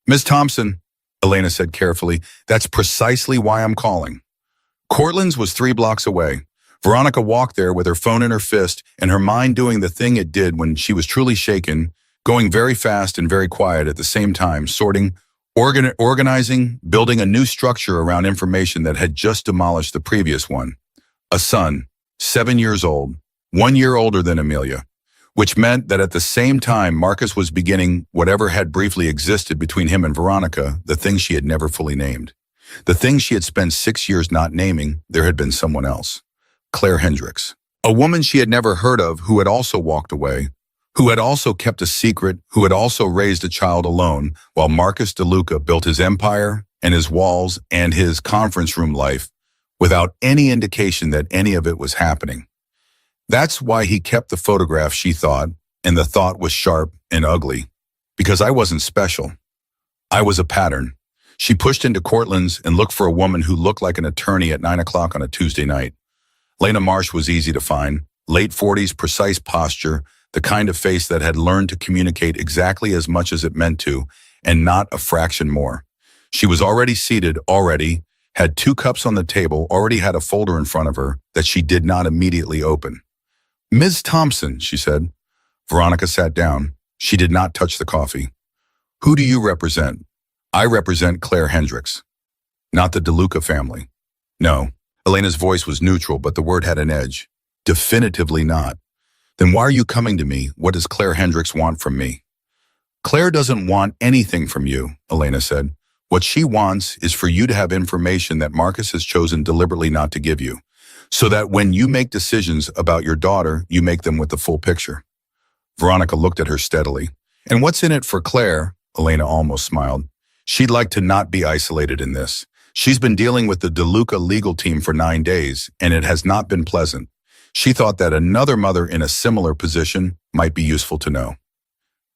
"Miss Thompson," Elena said carefully, "that's precisely why I'm calling." Cortland's was 3 blocks away. Veronica walked there with her phone in her fist and her mind doing the thing it did when she was truly shaken, going very fast and very quiet at the same time, sorting, organizing, building a new structure around information that had just demolished the previous one. A son, 7 years old, 1 year older than Amelia. which meant that at the same time Marcus was beginning whatever had briefly existed between him and Veronica, the thing she had never fully named. The thing she had spent 6 years not naming, there had been someone else. Claire Hendricks. A woman she had never heard of who had also walked away, who had also kept a secret, who had also raised a child alone, while Marcus DeLuca built his empire and his walls and his conference room life without any indication that any of it was happening. That's why he kept the photograph, she thought, and the thought was sharp and ugly. Because I wasn't special. I was a pattern. She pushed into Cortland's and looked for a woman who looked like an attorney at 9 o'clock on a Tuesday night. Lena Marsh was easy to find. Late 40s, precise posture, the kind of face that had learned to communicate exactly as much as it meant to, and not a fraction more. She was already seated, had 2 cups on the table, already had a folder in front of her that she did not immediately open. "Ms. Thompson," she said. Veronica sat down. She did not touch the coffee. "Who do you represent?" "I represent Claire Hendricks." "Not the DeLuca family." "No." Elena's voice was neutral, but the word had an edge. "Definitively not." "Then why are you coming to me? What does Claire Hendricks want from me?" "Claire doesn't want anything from you," Elena said. "What she wants is for you to have information that Marcus has chosen deliberately not to give you, so that when you make decisions about your daughter, you make them with the full picture." Veronica looked at her steadily. "And what's in it for Claire?" Elena almost smiled. "She'd like to not be isolated in this. She's been dealing with the DeLuca legal team for 9 days, and it has not been pleasant. She thought that another mother in a similar position might be useful to know."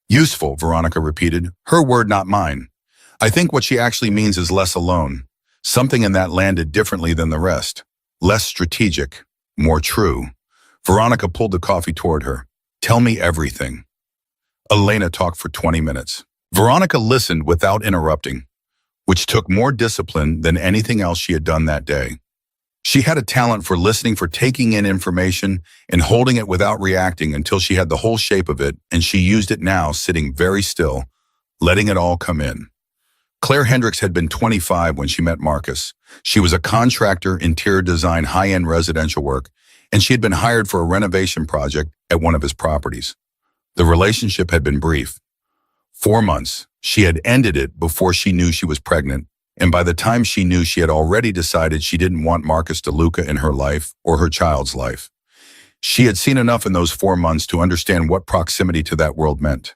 "Useful," Veronica repeated. Her word, not mine. "I think what she actually means is less alone. Something in that landed differently than the rest. Less strategic, more true." Veronica pulled the coffee toward her. "Tell me everything." Elena talked for 20 minutes. Veronica listened without interrupting, which took more discipline than anything else she had done that day. She had a talent for listening, for taking in information and holding it without reacting until she had the whole shape of it, and she used it now, sitting very still, letting it all come in. Claire Hendricks had been 25 when she met Marcus. She was a contractor, interior design, high-end residential work, and she had been hired for a renovation project at one of his properties. The relationship had been brief. 4 months. She had ended it before she knew she was pregnant, and by the time she knew, she had already decided she didn't want Marcus DeLuca in her life or her child's life. She had seen enough in those 4 months to understand what proximity to that world meant.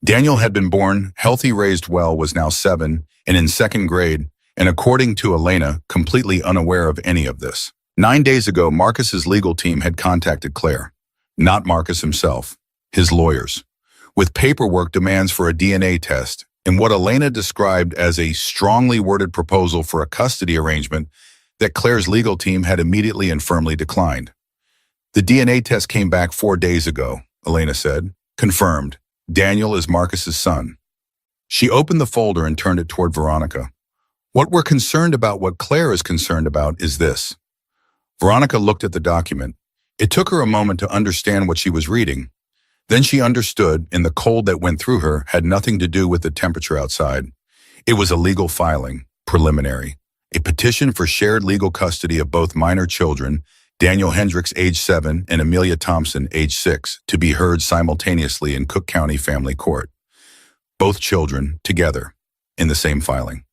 Daniel had been born, healthy, raised well, was now 7 and in 2nd grade, and according to Elena, completely unaware of any of this. 9 days ago, Marcus's legal team had contacted Claire. Not Marcus himself, his lawyers, with paperwork demands for a DNA test and what Elena described as a strongly worded proposal for a custody arrangement that Claire's legal team had immediately and firmly declined. "The DNA test came back 4 days ago," Elena said. "Confirmed. Daniel is Marcus's son." She opened the folder and turned it toward Veronica. "What we're concerned about, what Claire is concerned about, is this." Veronica looked at the document. It took her a moment to understand what she was reading. Then she understood, and the cold that went through her had nothing to do with the temperature outside. It was a legal filing, preliminary, a petition for shared legal custody of both minor children, Daniel Hendricks, age 7, and Amelia Thompson, age 6, to be heard simultaneously in Cook County Family Court. Both children, together, in the same filing.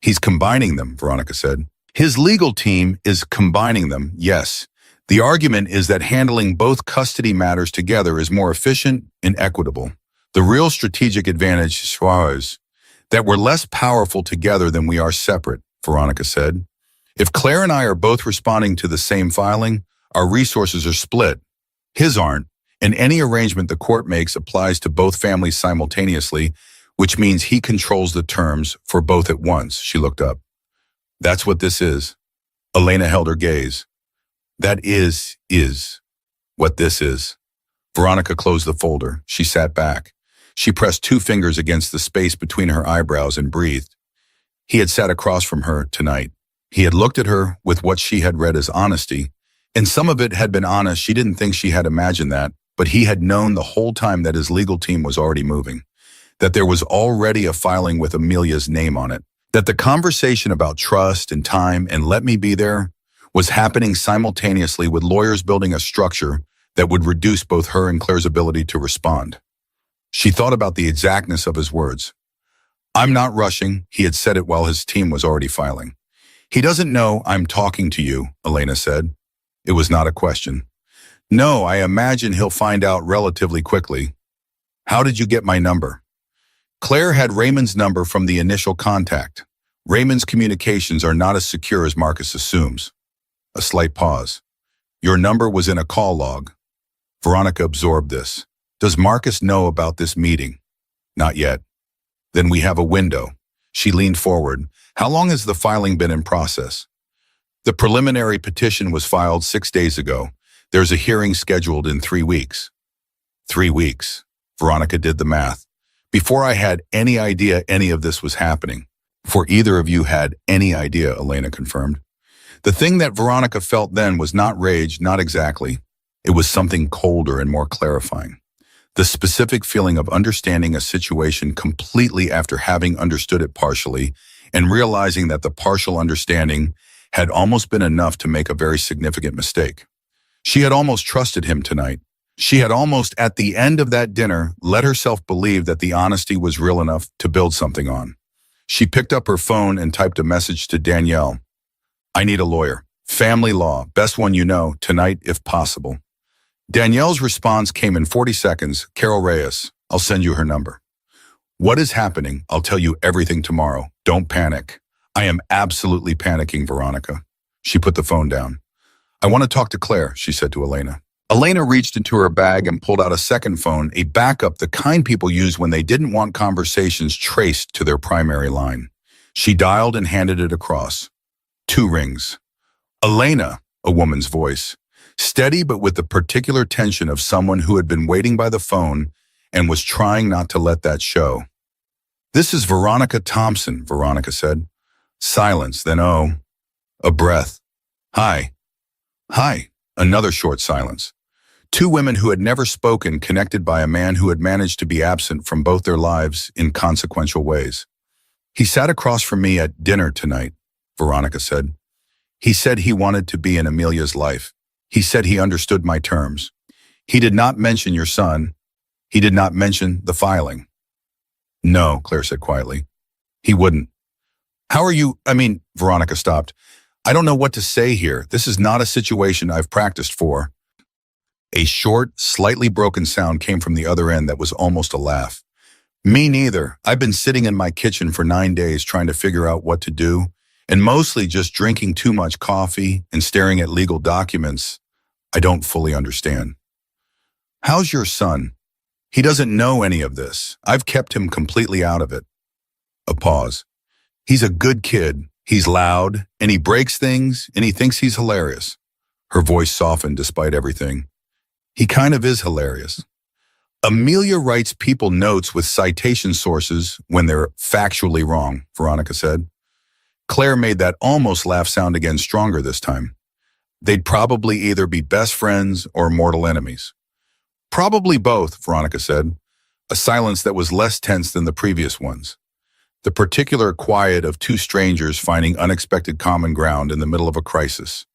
"He's combining them," Veronica said. "His legal team is combining them, yes. The argument is that handling both custody matters together is more efficient and equitable. The real strategic advantage is that we're less powerful together than we are separate," Veronica said. "If Claire and I are both responding to the same filing, our resources are split. His aren't, and any arrangement the court makes applies to both families simultaneously, which means he controls the terms for both at once." She looked up. "That's what this is." Elena held her gaze. "That is what this is." Veronica closed the folder. She sat back. She pressed 2 fingers against the space between her eyebrows and breathed. He had sat across from her tonight. He had looked at her with what she had read as honesty, and some of it had been honest. She didn't think she had imagined that, but he had known the whole time that his legal team was already moving, that there was already a filing with Amelia's name on it, that the conversation about trust and time and let me be there was happening simultaneously with lawyers building a structure that would reduce both her and Claire's ability to respond. She thought about the exactness of his words. "I'm not rushing," he had said it while his team was already filing. "He doesn't know I'm talking to you," Elena said. It was not a question. "No, I imagine he'll find out relatively quickly." "How did you get my number?" Claire had Raymond's number from the initial contact. Raymond's communications are not as secure as Marcus assumes. A slight pause. "Your number was in a call log." Veronica absorbed this. "Does Marcus know about this meeting?" "Not yet." "Then we have a window." She leaned forward. "How long has the filing been in process?" "The preliminary petition was filed 6 days ago. There's a hearing scheduled in 3 weeks." 3 weeks. Veronica did the math. "Before I had any idea any of this was happening." "For either of you had any idea," Elena confirmed. The thing that Veronica felt then was not rage, not exactly. It was something colder and more clarifying. The specific feeling of understanding a situation completely after having understood it partially and realizing that the partial understanding had almost been enough to make a very significant mistake. She had almost trusted him tonight. She had almost, at the end of that dinner, let herself believe that the honesty was real enough to build something on. She picked up her phone and typed a message to Danielle. "I need a lawyer. Family law, best one you know, tonight if possible." Danielle's response came in 40 seconds. "Carol Reyes, I'll send you her number." "What is happening? I'll tell you everything tomorrow. Don't panic." "I am absolutely panicking, Veronica." She put the phone down. "I want to talk to Claire," she said to Elena. Elena reached into her bag and pulled out a second phone, a backup, the kind people use when they didn't want conversations traced to their primary line. She dialed and handed it across. 2 rings. "Elena," a woman's voice, steady but with the particular tension of someone who had been waiting by the phone and was trying not to let that show. "This is Veronica Thompson," Veronica said. Silence, then a breath. "Hi." "Hi." Another short silence. 2 women who had never spoken, connected by a man who had managed to be absent from both their lives in consequential ways. "He sat across from me at dinner tonight," Veronica said. "He said he wanted to be in Amelia's life. He said he understood my terms. He did not mention your son. He did not mention the filing." "No," Claire said quietly. "He wouldn't." "How are you?" Veronica stopped. "I don't know what to say here. This is not a situation I've practiced for." A short, slightly broken sound came from the other end that was almost a laugh. "Me neither. I've been sitting in my kitchen for 9 days trying to figure out what to do, and mostly just drinking too much coffee and staring at legal documents I don't fully understand." "How's your son?" "He doesn't know any of this. I've kept him completely out of it." A pause. "He's a good kid. He's loud, and he breaks things, and he thinks he's hilarious." Her voice softened despite everything. "He kind of is hilarious." "Amelia writes people notes with citation sources when they're factually wrong," Veronica said. Claire made that almost laugh sound again stronger this time. "They'd probably either be best friends or mortal enemies." "Probably both," Veronica said, a silence that was less tense than the previous ones. The particular quiet of 2 strangers finding unexpected common ground in the middle of a crisis.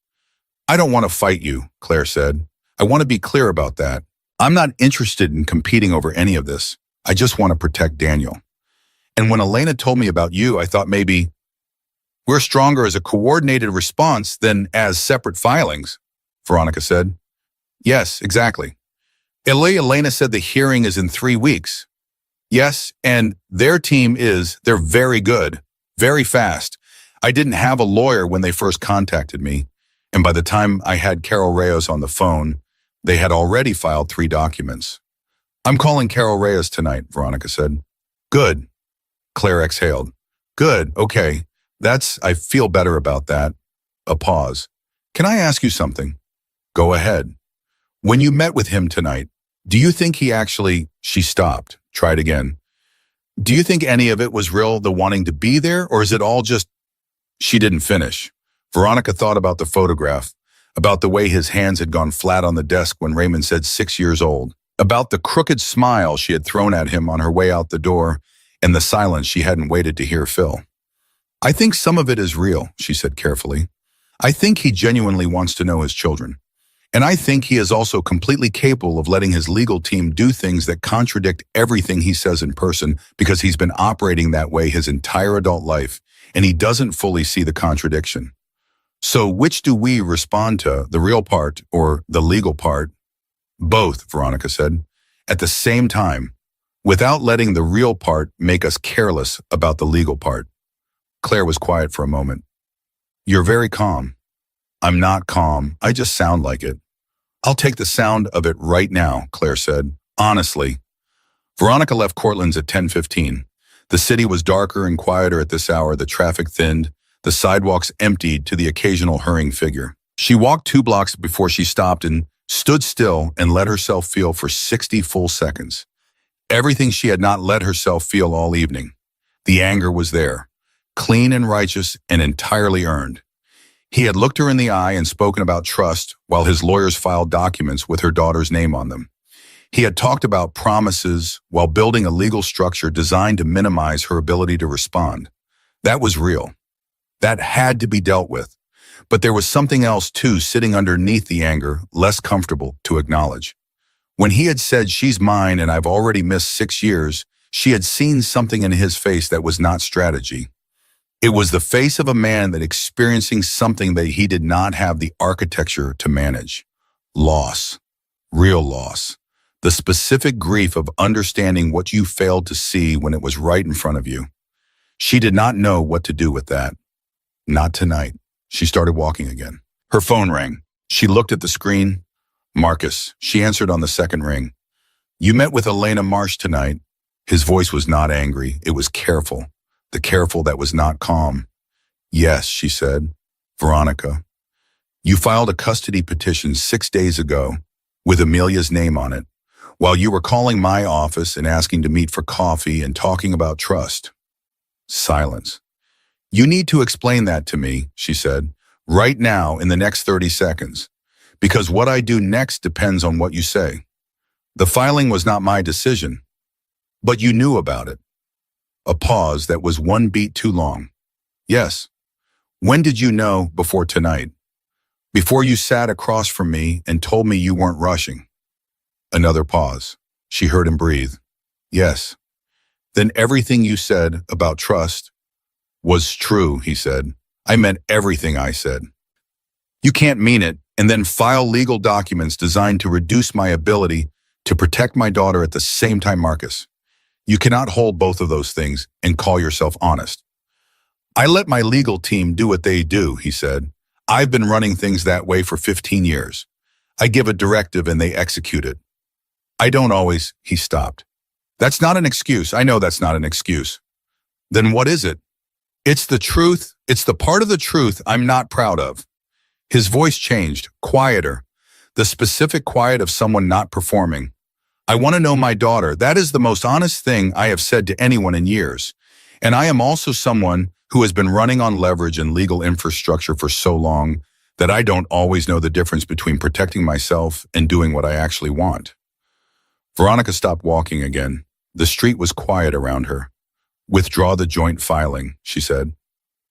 "I don't want to fight you," Claire said. "I want to be clear about that. I'm not interested in competing over any of this. I just want to protect Daniel. And when Elena told me about you, I thought maybe we're stronger as a coordinated response than as separate filings," Veronica said. "Yes, exactly." Elena said the hearing is in 3 weeks. "Yes, and their team they're very good, very fast. I didn't have a lawyer when they first contacted me, and by the time I had Carol Reyes on the phone, they had already filed 3 documents." "I'm calling Carol Reyes tonight," Veronica said. "Good." Claire exhaled. "Good, okay. I feel better about that." A pause. "Can I ask you something?" "Go ahead." "When you met with him tonight, do you think he actually—" She stopped, tried again. "Do you think any of it was real, the wanting to be there, or is it all just—" She didn't finish. Veronica thought about the photograph, about the way his hands had gone flat on the desk when Raymond said 6 years old, about the crooked smile she had thrown at him on her way out the door, and the silence she hadn't waited to hear fill. "I think some of it is real," she said carefully. "I think he genuinely wants to know his children. And I think he is also completely capable of letting his legal team do things that contradict everything he says in person because he's been operating that way his entire adult life, and he doesn't fully see the contradiction. So which do we respond to, the real part or the legal part? Both, Veronica said, at the same time, without letting the real part make us careless about the legal part. Claire was quiet for a moment. You're very calm. I'm not calm. I just sound like it. I'll take the sound of it right now, Claire said. Honestly. Veronica left Cortland's at 10:15. The city was darker and quieter at this hour. The traffic thinned. The sidewalks emptied to the occasional hurrying figure. She walked 2 blocks before she stopped and stood still and let herself feel for 60 full seconds. Everything she had not let herself feel all evening. The anger was there, clean and righteous and entirely earned. He had looked her in the eye and spoken about trust while his lawyers filed documents with her daughter's name on them. He had talked about promises while building a legal structure designed to minimize her ability to respond. That was real. That had to be dealt with. But there was something else too sitting underneath the anger, less comfortable to acknowledge. When he had said, "She's mine and I've already missed 6 years," she had seen something in his face that was not strategy. It was the face of a man that experiencing something that he did not have the architecture to manage. Loss. Real loss. The specific grief of understanding what you failed to see when it was right in front of you. She did not know what to do with that. Not tonight. She started walking again. Her phone rang. She looked at the screen. Marcus. She answered on the second ring. You met with Elena Marsh tonight. His voice was not angry. It was careful. The careful that was not calm. Yes, she said. Veronica. You filed a custody petition 6 days ago with Amelia's name on it, while you were calling my office and asking to meet for coffee and talking about trust. Silence. You need to explain that to me, she said, right now in the next 30 seconds, because what I do next depends on what you say. The filing was not my decision, but you knew about it. A pause that was 1 beat too long. Yes. When did you know before tonight? Before you sat across from me and told me you weren't rushing. Another pause. She heard him breathe. Yes. Then everything you said about trust was true, he said. I meant everything I said. You can't mean it and then file legal documents designed to reduce my ability to protect my daughter at the same time, Marcus. You cannot hold both of those things and call yourself honest. I let my legal team do what they do, he said. I've been running things that way for 15 years. I give a directive and they execute it. I don't always, he stopped. That's not an excuse. I know that's not an excuse. Then what is it? It's the truth. It's the part of the truth I'm not proud of. His voice changed, quieter, the specific quiet of someone not performing. I want to know my daughter. That is the most honest thing I have said to anyone in years. And I am also someone who has been running on leverage and legal infrastructure for so long that I don't always know the difference between protecting myself and doing what I actually want. Veronica stopped walking again. The street was quiet around her. Withdraw the joint filing, she said.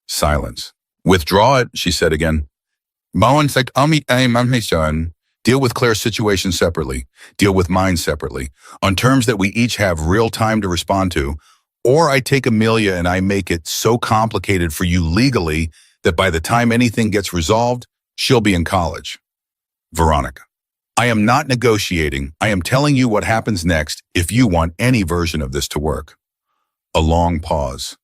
Silence. Withdraw it, she said again. Bowen said, deal with Claire's situation separately. Deal with mine separately. On terms that we each have real time to respond to. Or I take Amelia and I make it so complicated for you legally that by the time anything gets resolved, she'll be in college. Veronica. I am not negotiating. I am telling you what happens next if you want any version of this to work. A long pause,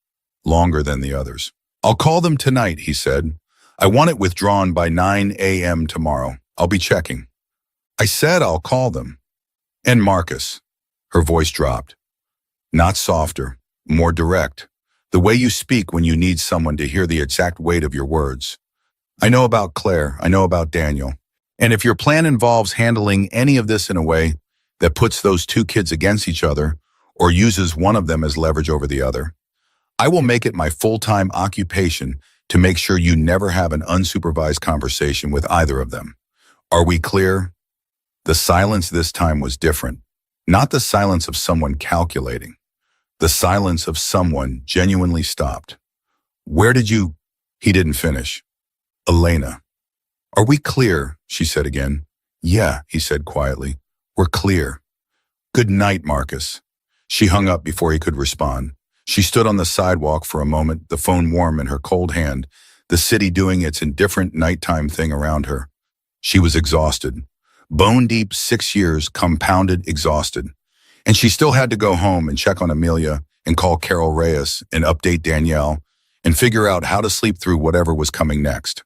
longer than the others. I'll call them tonight, he said. I want it withdrawn by 9 a.m. tomorrow. I'll be checking. I said I'll call them. And Marcus. Her voice dropped. Not softer, more direct. The way you speak when you need someone to hear the exact weight of your words. I know about Claire. I know about Daniel. And if your plan involves handling any of this in a way that puts those 2 kids against each other or uses one of them as leverage over the other, I will make it my full-time occupation to make sure you never have an unsupervised conversation with either of them. Are we clear? The silence this time was different. Not the silence of someone calculating. The silence of someone genuinely stopped. Where did you? He didn't finish. Elena. Are we clear? She said again. Yeah, he said quietly. We're clear. Good night, Marcus. She hung up before he could respond. She stood on the sidewalk for a moment, the phone warm in her cold hand, the city doing its indifferent nighttime thing around her. She was exhausted. Bone-deep 6 years, compounded exhausted. And she still had to go home and check on Amelia and call Carol Reyes and update Danielle and figure out how to sleep through whatever was coming next.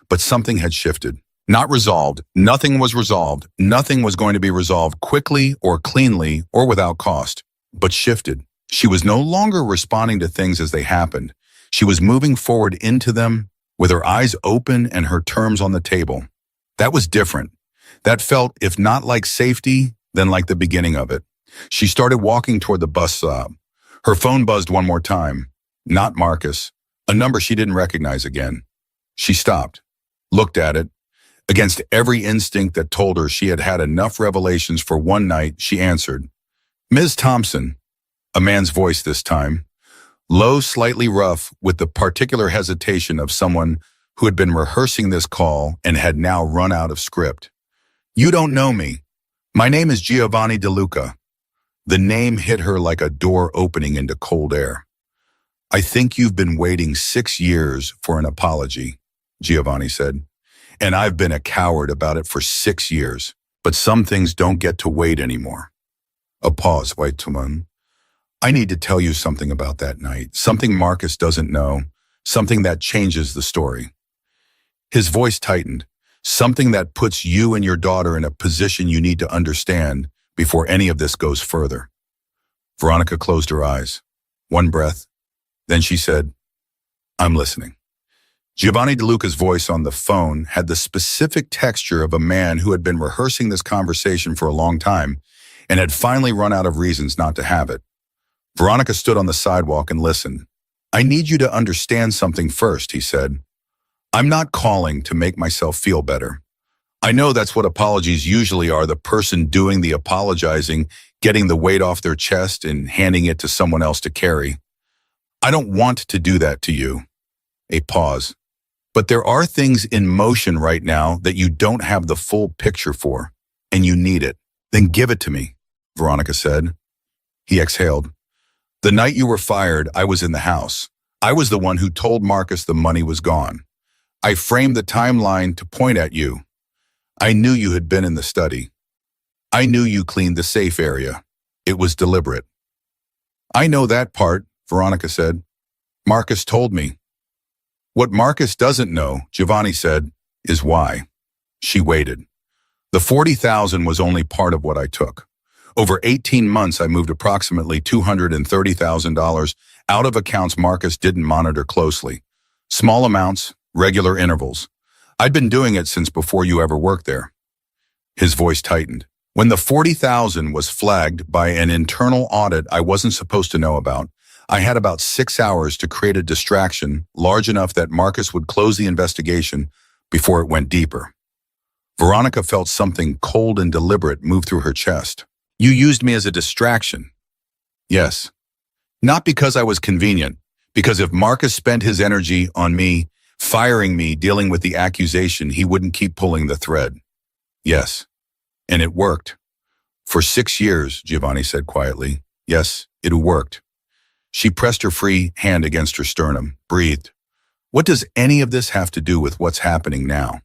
But something had shifted. Not resolved. Nothing was resolved. Nothing was going to be resolved quickly or cleanly or without cost. But shifted. She was no longer responding to things as they happened. She was moving forward into them with her eyes open and her terms on the table. That was different. That felt, if not like safety, then like the beginning of it. She started walking toward the bus stop. Her phone buzzed one more time. Not Marcus. A number she didn't recognize again. She stopped, looked at it. Against every instinct that told her she had had enough revelations for one night, she answered. Ms. Thompson, a man's voice this time, low, slightly rough, with the particular hesitation of someone who had been rehearsing this call and had now run out of script. You don't know me. My name is Giovanni DeLuca. The name hit her like a door opening into cold air. I think you've been waiting 6 years for an apology, Giovanni said. And I've been a coward about it for 6 years. But some things don't get to wait anymore. A pause, White Tuman. I need to tell you something about that night. Something Marcus doesn't know. Something that changes the story. His voice tightened. Something that puts you and your daughter in a position you need to understand before any of this goes further. Veronica closed her eyes. One breath. Then she said, I'm listening. Giovanni DeLuca's voice on the phone had the specific texture of a man who had been rehearsing this conversation for a long time and had finally run out of reasons not to have it. Veronica stood on the sidewalk and listened. I need you to understand something first, he said. I'm not calling to make myself feel better. I know that's what apologies usually are, the person doing the apologizing, getting the weight off their chest and handing it to someone else to carry. I don't want to do that to you. A pause. But there are things in motion right now that you don't have the full picture for, and you need it. Then give it to me, Veronica said. He exhaled. The night you were fired, I was in the house. I was the one who told Marcus the money was gone. I framed the timeline to point at you. I knew you had been in the study. I knew you cleaned the safe area. It was deliberate. I know that part, Veronica said. Marcus told me. What Marcus doesn't know, Giovanni said, is why. She waited. The $40,000 was only part of what I took. Over 18 months, I moved approximately $230,000 out of accounts Marcus didn't monitor closely. Small amounts, regular intervals. I'd been doing it since before you ever worked there. His voice tightened. When the $40,000 was flagged by an internal audit I wasn't supposed to know about, I had about 6 hours to create a distraction large enough that Marcus would close the investigation before it went deeper. Veronica felt something cold and deliberate move through her chest. You used me as a distraction. Yes. Not because I was convenient, because if Marcus spent his energy on me, firing me, dealing with the accusation, he wouldn't keep pulling the thread. Yes. And it worked. For 6 years, Giovanni said quietly. Yes, it worked. She pressed her free hand against her sternum, breathed. What does any of this have to do with what's happening now?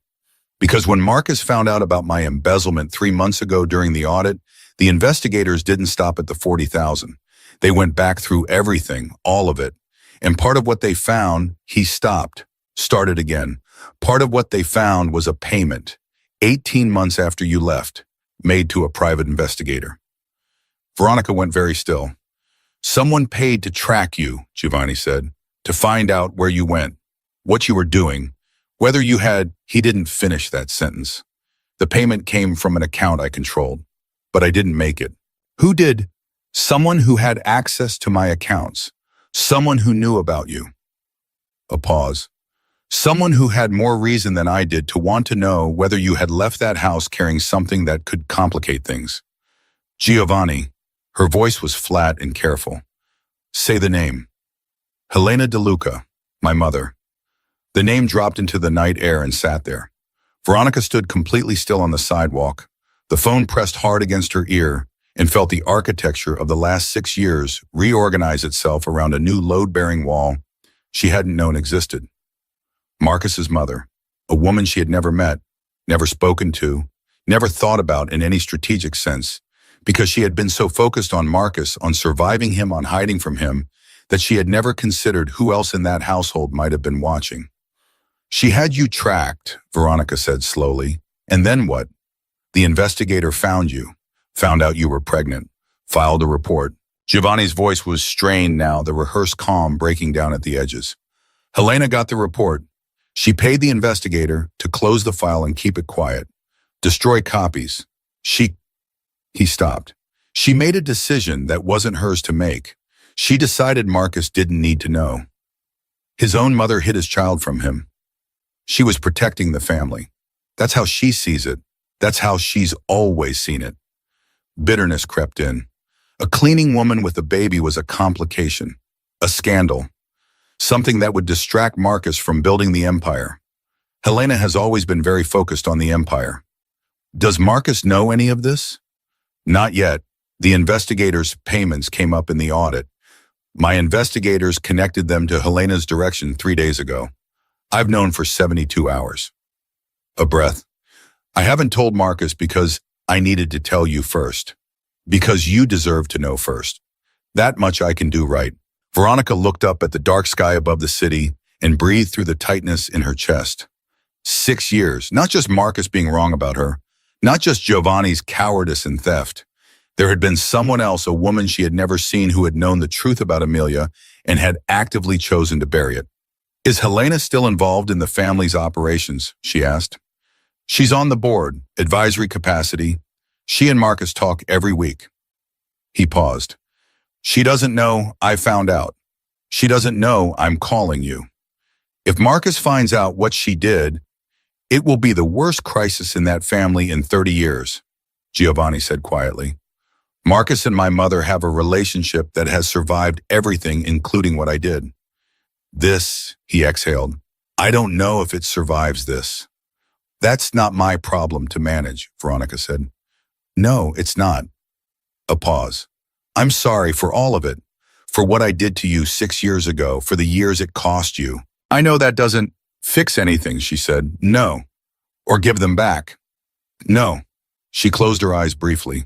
Because when Marcus found out about my embezzlement 3 months ago during the audit, the investigators didn't stop at the $40,000. They went back through everything, all of it. And part of what they found, he stopped, started again. Part of what they found was a payment, 18 months after you left, made to a private investigator. Veronica went very still. Someone paid to track you, Giovanni said, to find out where you went, what you were doing, whether you had. He didn't finish that sentence. The payment came from an account I controlled, but I didn't make it. Who did? Someone who had access to my accounts. Someone who knew about you. A pause. Someone who had more reason than I did to want to know whether you had left that house carrying something that could complicate things. Giovanni. Her voice was flat and careful. Say the name. Helena DeLuca, my mother. The name dropped into the night air and sat there. Veronica stood completely still on the sidewalk, the phone pressed hard against her ear, and felt the architecture of the last 6 years reorganize itself around a new load-bearing wall she hadn't known existed. Marcus's mother, a woman she had never met, never spoken to, never thought about in any strategic sense, because she had been so focused on Marcus, on surviving him, on hiding from him, that she had never considered who else in that household might have been watching. She had you tracked, Veronica said slowly. And then what? The investigator found you, found out you were pregnant, filed a report. Giovanni's voice was strained now, the rehearsed calm breaking down at the edges. Helena got the report. She paid the investigator to close the file and keep it quiet, destroy copies. He stopped. She made a decision that wasn't hers to make. She decided Marcus didn't need to know. His own mother hid his child from him. She was protecting the family. That's how she sees it. That's how she's always seen it. Bitterness crept in. A cleaning woman with a baby was a complication, a scandal, something that would distract Marcus from building the empire. Helena has always been very focused on the empire. Does Marcus know any of this? Not yet. The investigators' payments came up in the audit. My investigators connected them to Helena's direction 3 days ago. I've known for 72 hours. A breath. I haven't told Marcus because I needed to tell you first. Because you deserve to know first. That much I can do right. Veronica looked up at the dark sky above the city and breathed through the tightness in her chest. 6 years, not just Marcus being wrong about her, not just Giovanni's cowardice and theft. There had been someone else, a woman she had never seen, who had known the truth about Amelia and had actively chosen to bury it. Is Helena still involved in the family's operations? She asked. She's on the board, advisory capacity. She and Marcus talk every week. He paused. She doesn't know I found out. She doesn't know I'm calling you. If Marcus finds out what she did, it will be the worst crisis in that family in 30 years, Giovanni said quietly. Marcus and my mother have a relationship that has survived everything, including what I did. This, he exhaled, I don't know if it survives this. That's not my problem to manage, Veronica said. No, it's not. A pause. I'm sorry for all of it, for what I did to you 6 years ago, for the years it cost you. I know that doesn't fix anything, she said. No. Or give them back. No. She closed her eyes briefly.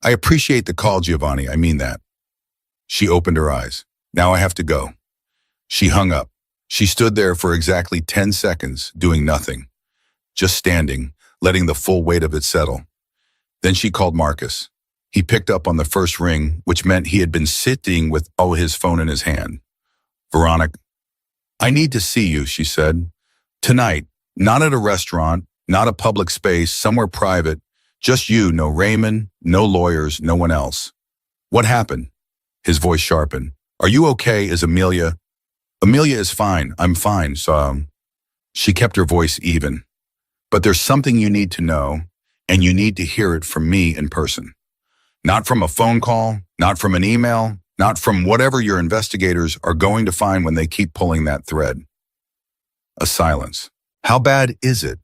I appreciate the call, Giovanni, I mean that. She opened her eyes. Now I have to go. She hung up. She stood there for exactly 10 seconds, doing nothing. Just standing, letting the full weight of it settle. Then she called Marcus. He picked up on the first ring, which meant he had been sitting with his phone in his hand. Veronica, I need to see you, she said. Tonight, not at a restaurant, not a public space, somewhere private. Just you, no Raymond, no lawyers, no one else. What happened? His voice sharpened. Are you okay? Is Amelia? Amelia is fine. I'm fine, so... She kept her voice even. But there's something you need to know, and you need to hear it from me in person. Not from a phone call, not from an email, not from whatever your investigators are going to find when they keep pulling that thread. A silence. How bad is it?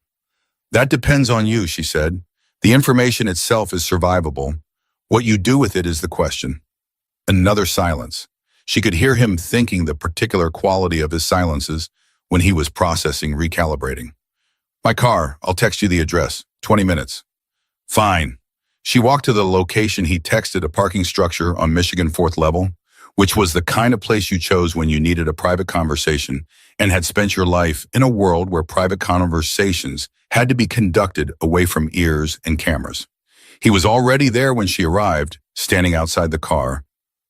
That depends on you, she said. The information itself is survivable. What you do with it is the question. Another silence. She could hear him thinking the particular quality of his silences when he was processing, recalibrating. My car, I'll text you the address. 20 minutes. Fine. She walked to the location he texted, a parking structure on Michigan 4th level, which was the kind of place you chose when you needed a private conversation and had spent your life in a world where private conversations had to be conducted away from ears and cameras. He was already there when she arrived, standing outside the car.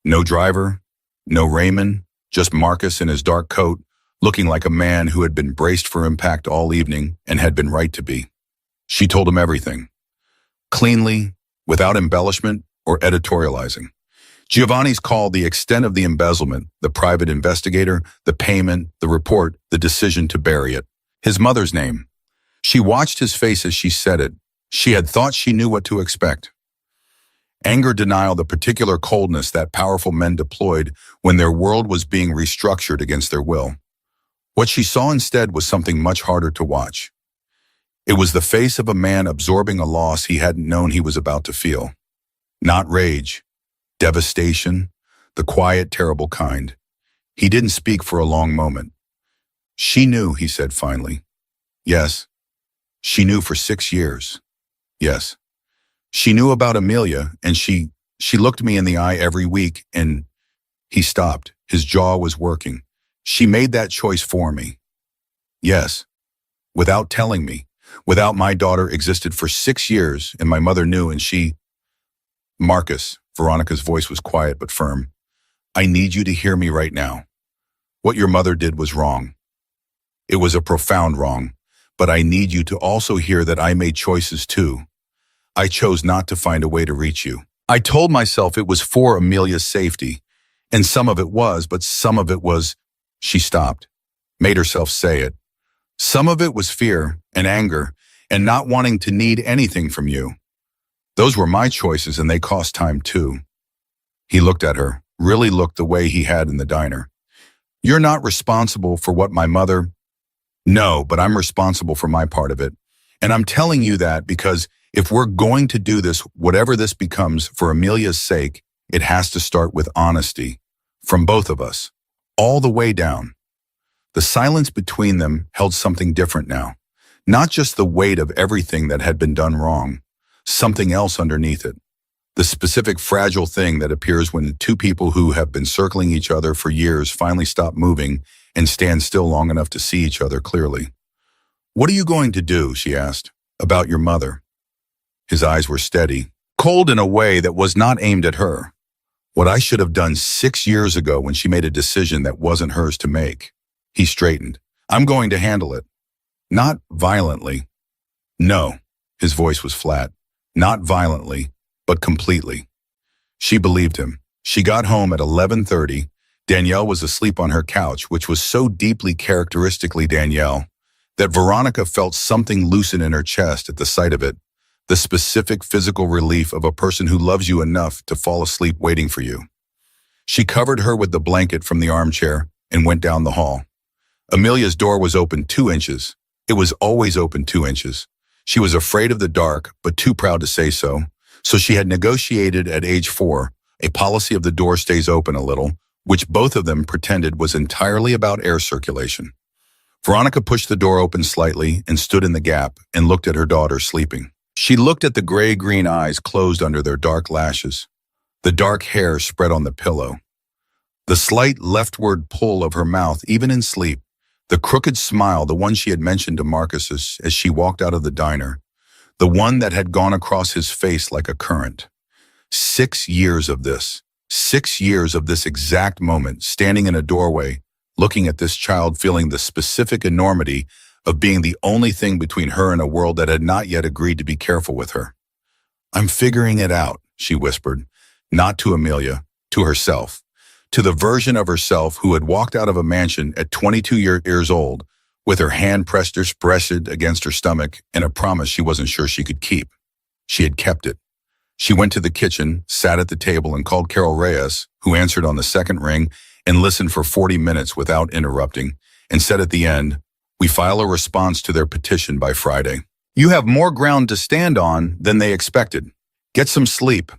No driver, no Raymond, just Marcus in his dark coat, looking like a man who had been braced for impact all evening and had been right to be. She told him everything. Cleanly, without embellishment or editorializing. Giovanni's called the extent of the embezzlement, the private investigator, the payment, the report, the decision to bury it. His mother's name. She watched his face as she said it. She had thought she knew what to expect. Anger, denial, the particular coldness that powerful men deployed when their world was being restructured against their will. What she saw instead was something much harder to watch. It was the face of a man absorbing a loss he hadn't known he was about to feel. Not rage, devastation, the quiet, terrible kind. He didn't speak for a long moment. She knew, he said finally. Yes. She knew for 6 years. Yes. She knew about Amelia, and she looked me in the eye every week, and he stopped. His jaw was working. She made that choice for me. Yes. Without telling me. Without my daughter existed for 6 years, and my mother knew, and she... Marcus, Veronica's voice was quiet but firm. I need you to hear me right now. What your mother did was wrong. It was a profound wrong, but I need you to also hear that I made choices too. I chose not to find a way to reach you. I told myself it was for Amelia's safety, and some of it was, but some of it was... She stopped, made herself say it. Some of it was fear and anger and not wanting to need anything from you. Those were my choices, and they cost time too. He looked at her, really looked the way he had in the diner. You're not responsible for what my mother... No, but I'm responsible for my part of it. And I'm telling you that because if we're going to do this, whatever this becomes, for Amelia's sake, it has to start with honesty. From both of us. All the way down. The silence between them held something different now. Not just the weight of everything that had been done wrong. Something else underneath it. The specific fragile thing that appears when two people who have been circling each other for years finally stop moving and stand still long enough to see each other clearly. What are you going to do, she asked, about your mother? His eyes were steady, cold in a way that was not aimed at her. What I should have done 6 years ago when she made a decision that wasn't hers to make. He straightened. I'm going to handle it. Not violently. No, his voice was flat. Not violently, but completely. She believed him. She got home at 11:30. Danielle was asleep on her couch, which was so deeply characteristically Danielle that Veronica felt something loosen in her chest at the sight of it, the specific physical relief of a person who loves you enough to fall asleep waiting for you. She covered her with the blanket from the armchair and went down the hall. Amelia's door was open 2 inches. It was always open 2 inches. She was afraid of the dark, but too proud to say so. So she had negotiated at age 4 a policy of the door stays open a little, which both of them pretended was entirely about air circulation. Veronica pushed the door open slightly and stood in the gap and looked at her daughter sleeping. She looked at the gray-green eyes closed under their dark lashes, the dark hair spread on the pillow, the slight leftward pull of her mouth even in sleep, the crooked smile, the one she had mentioned to Marcus as she walked out of the diner, the one that had gone across his face like a current. 6 years of this. 6 years of this exact moment, standing in a doorway, looking at this child, feeling the specific enormity of being the only thing between her and a world that had not yet agreed to be careful with her. I'm figuring it out, she whispered, not to Amelia, to herself, to the version of herself who had walked out of a mansion at 22 years old, with her hand pressed against her stomach and a promise she wasn't sure she could keep. She had kept it. She went to the kitchen, sat at the table, and called Carol Reyes, who answered on the second ring and listened for 40 minutes without interrupting, and said at the end, we file a response to their petition by Friday. You have more ground to stand on than they expected. Get some sleep.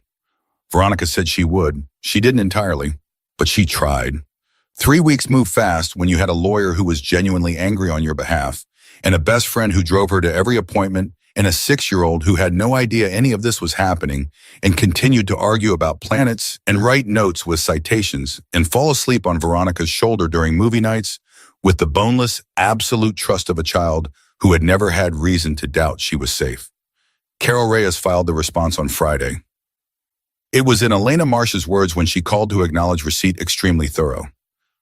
Veronica said she would. She didn't entirely, but she tried. 3 weeks moved fast when you had a lawyer who was genuinely angry on your behalf, and a best friend who drove her to every appointment, and a 6-year-old who had no idea any of this was happening and continued to argue about planets and write notes with citations and fall asleep on Veronica's shoulder during movie nights with the boneless, absolute trust of a child who had never had reason to doubt she was safe. Carol Reyes filed the response on Friday. It was in Elena Marsh's words when she called to acknowledge receipt extremely thorough.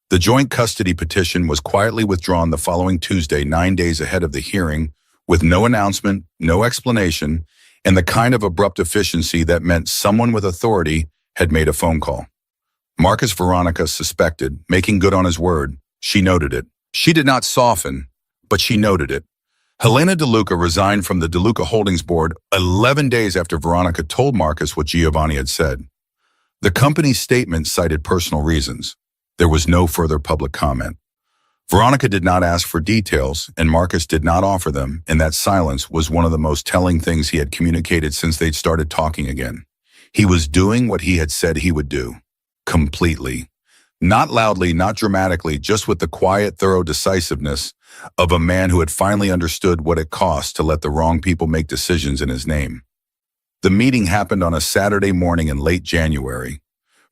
The joint custody petition was quietly withdrawn the following Tuesday, 9 days ahead of the hearing, with no announcement, no explanation, and the kind of abrupt efficiency that meant someone with authority had made a phone call. Marcus Veronica suspected, making good on his word. She noted it. She did not soften, but she noted it. Helena DeLuca resigned from the DeLuca Holdings Board 11 days after Veronica told Marcus what Giovanni had said. The company's statement cited personal reasons. There was no further public comment. Veronica did not ask for details, and Marcus did not offer them, and that silence was one of the most telling things he had communicated since they'd started talking again. He was doing what he had said he would do. Completely. Not loudly, not dramatically, just with the quiet, thorough decisiveness of a man who had finally understood what it cost to let the wrong people make decisions in his name. The meeting happened on a Saturday morning in late January.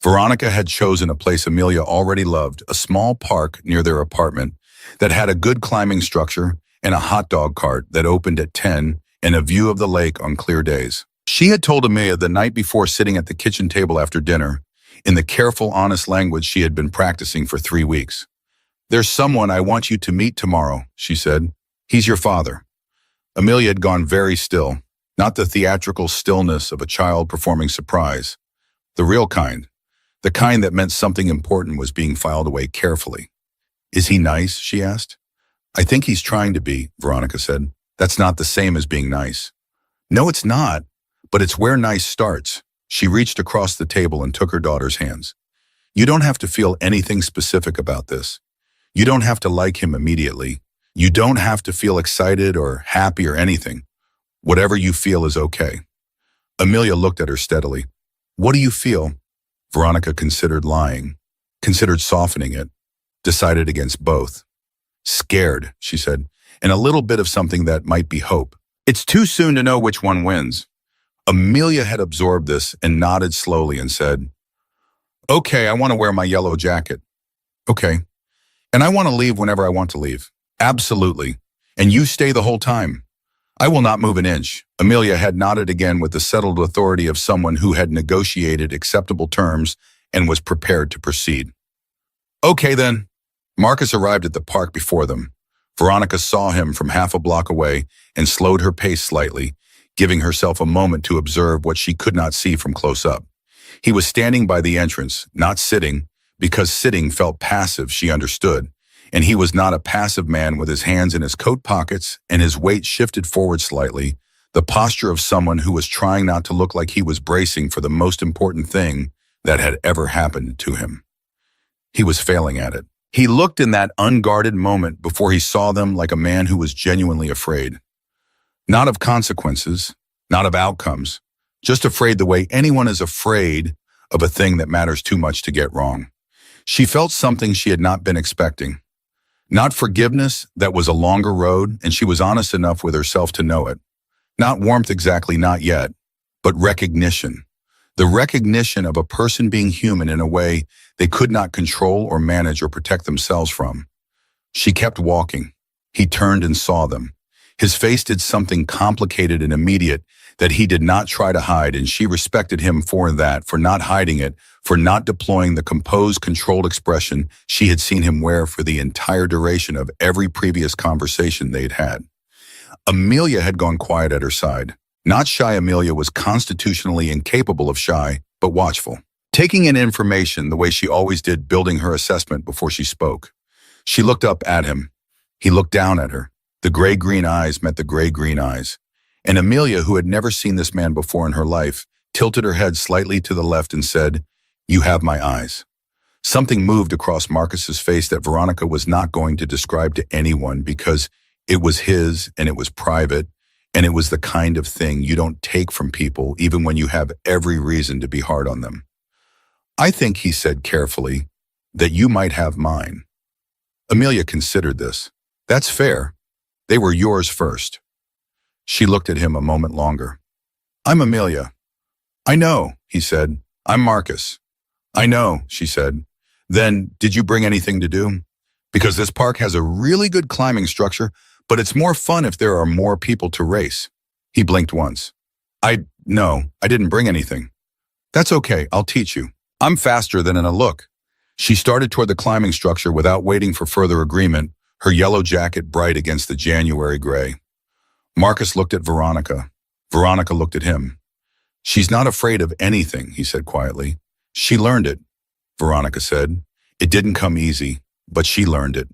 Veronica had chosen a place Amelia already loved, a small park near their apartment that had a good climbing structure and a hot dog cart that opened at 10 and a view of the lake on clear days. She had told Amelia the night before, sitting at the kitchen table after dinner, in the careful, honest language she had been practicing for 3 weeks. "There's someone I want you to meet tomorrow," she said. "He's your father." Amelia had gone very still, not the theatrical stillness of a child performing surprise, the real kind. The kind that meant something important was being filed away carefully. "Is he nice?" she asked. "I think he's trying to be," Veronica said. "That's not the same as being nice." "No, it's not, but it's where nice starts." She reached across the table and took her daughter's hands. "You don't have to feel anything specific about this. You don't have to like him immediately. You don't have to feel excited or happy or anything. Whatever you feel is okay." Amelia looked at her steadily. "What do you feel?" Veronica considered lying, considered softening it, decided against both. "Scared," she said, "and a little bit of something that might be hope. It's too soon to know which one wins." Amelia had absorbed this and nodded slowly and said, "Okay, I want to wear my yellow jacket." "Okay. And I want to leave whenever I want to leave." "Absolutely. And you stay the whole time." "I will not move an inch." Amelia had nodded again with the settled authority of someone who had negotiated acceptable terms and was prepared to proceed. "Okay then." Marcus arrived at the park before them. Veronica saw him from half a block away and slowed her pace slightly, giving herself a moment to observe what she could not see from close up. He was standing by the entrance, not sitting, because sitting felt passive, she understood, and he was not a passive man with his hands in his coat pockets and his weight shifted forward slightly, the posture of someone who was trying not to look like he was bracing for the most important thing that had ever happened to him. He was failing at it. He looked in that unguarded moment before he saw them like a man who was genuinely afraid. Not of consequences, not of outcomes, just afraid the way anyone is afraid of a thing that matters too much to get wrong. She felt something she had not been expecting. Not forgiveness, that was a longer road, and she was honest enough with herself to know it. Not warmth exactly, not yet, but recognition. The recognition of a person being human in a way they could not control or manage or protect themselves from. She kept walking. He turned and saw them. His face did something complicated and immediate that he did not try to hide, and she respected him for that, for not hiding it, for not deploying the composed, controlled expression she had seen him wear for the entire duration of every previous conversation they'd had. Amelia had gone quiet at her side. Not shy Amelia was constitutionally incapable of shy, but watchful. Taking in information the way she always did, building her assessment before she spoke. She looked up at him. He looked down at her. The gray-green eyes met the gray-green eyes. And Amelia, who had never seen this man before in her life, tilted her head slightly to the left and said, "You have my eyes." Something moved across Marcus's face that Veronica was not going to describe to anyone because it was his and it was private, and it was the kind of thing you don't take from people even when you have every reason to be hard on them. "I think," he said carefully, "that you might have mine." Amelia considered this. "That's fair. They were yours first." She looked at him a moment longer. "I'm Amelia." "I know," he said. "I'm Marcus." "I know," she said. "Then, did you bring anything to do? Because this park has a really good climbing structure, but it's more fun if there are more people to race." He blinked once. No, I didn't bring anything." "That's okay, I'll teach you. I'm faster than in a look." She started toward the climbing structure without waiting for further agreement, her yellow jacket bright against the January gray. Marcus looked at Veronica. Veronica looked at him. "She's not afraid of anything," he said quietly. "She learned it," Veronica said. "It didn't come easy, but she learned it."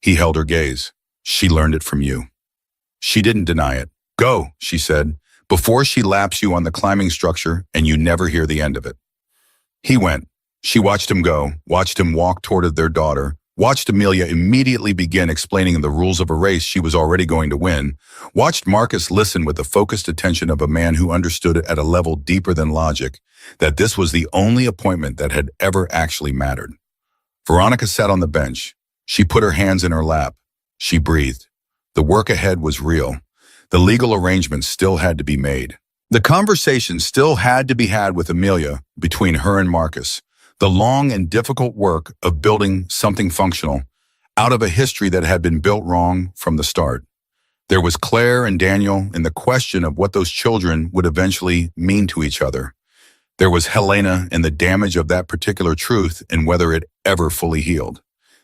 He held her gaze. "She learned it from you." She didn't deny it. "Go," she said, "before she laps you on the climbing structure and you never hear the end of it." He went. She watched him go, watched him walk toward their daughter, watched Amelia immediately begin explaining the rules of a race she was already going to win, watched Marcus listen with the focused attention of a man who understood at a level deeper than logic that this was the only appointment that had ever actually mattered. Veronica sat on the bench. She put her hands in her lap. She breathed. The work ahead was real. The legal arrangements still had to be made. The conversation still had to be had with Amelia between her and Marcus. The long and difficult work of building something functional out of a history that had been built wrong from the start. There was Claire and Daniel and the question of what those children would eventually mean to each other. There was Helena and the damage of that particular truth and whether it ever fully healed.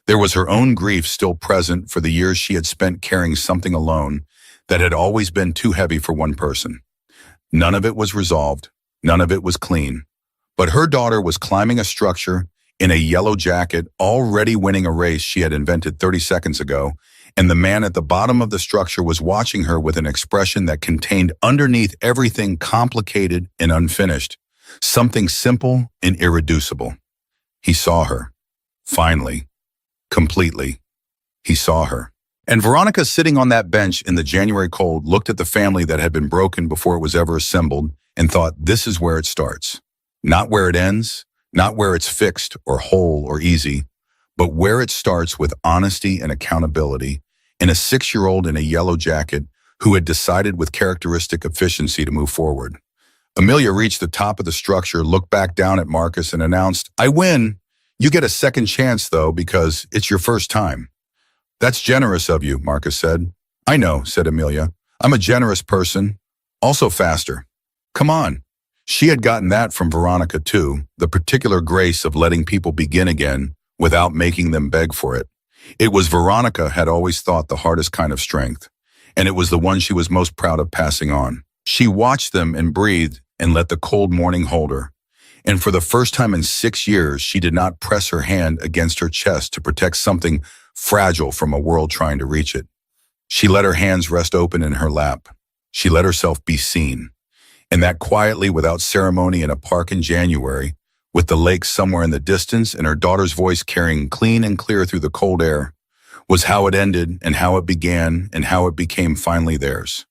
There was her own grief still present for the years she had spent carrying something alone that had always been too heavy for one person. None of it was resolved. None of it was clean. But her daughter was climbing a structure in a yellow jacket, already winning a race she had invented 30 seconds ago, and the man at the bottom of the structure was watching her with an expression that contained underneath everything complicated and unfinished, something simple and irreducible. He saw her. Finally. Completely. He saw her. And Veronica, sitting on that bench in the January cold, looked at the family that had been broken before it was ever assembled and thought, this is where it starts. Not where it ends, not where it's fixed or whole or easy, but where it starts with honesty and accountability in a 6-year-old in a yellow jacket who had decided with characteristic efficiency to move forward. Amelia reached the top of the structure, looked back down at Marcus and announced, I win. You get a second chance, though, because it's your first time. That's generous of you, Marcus said. I know, said Amelia. I'm a generous person. Also faster. Come on. She had gotten that from Veronica, too, the particular grace of letting people begin again without making them beg for it. It was Veronica had always thought the hardest kind of strength, and it was the one she was most proud of passing on. She watched them and breathed and let the cold morning hold her. And for the first time in 6 years, she did not press her hand against her chest to protect something fragile from a world trying to reach it. She let her hands rest open in her lap. She let herself be seen. And that quietly, without ceremony, in a park in January, with the lake somewhere in the distance and her daughter's voice carrying clean and clear through the cold air, was how it ended and how it began and how it became finally theirs.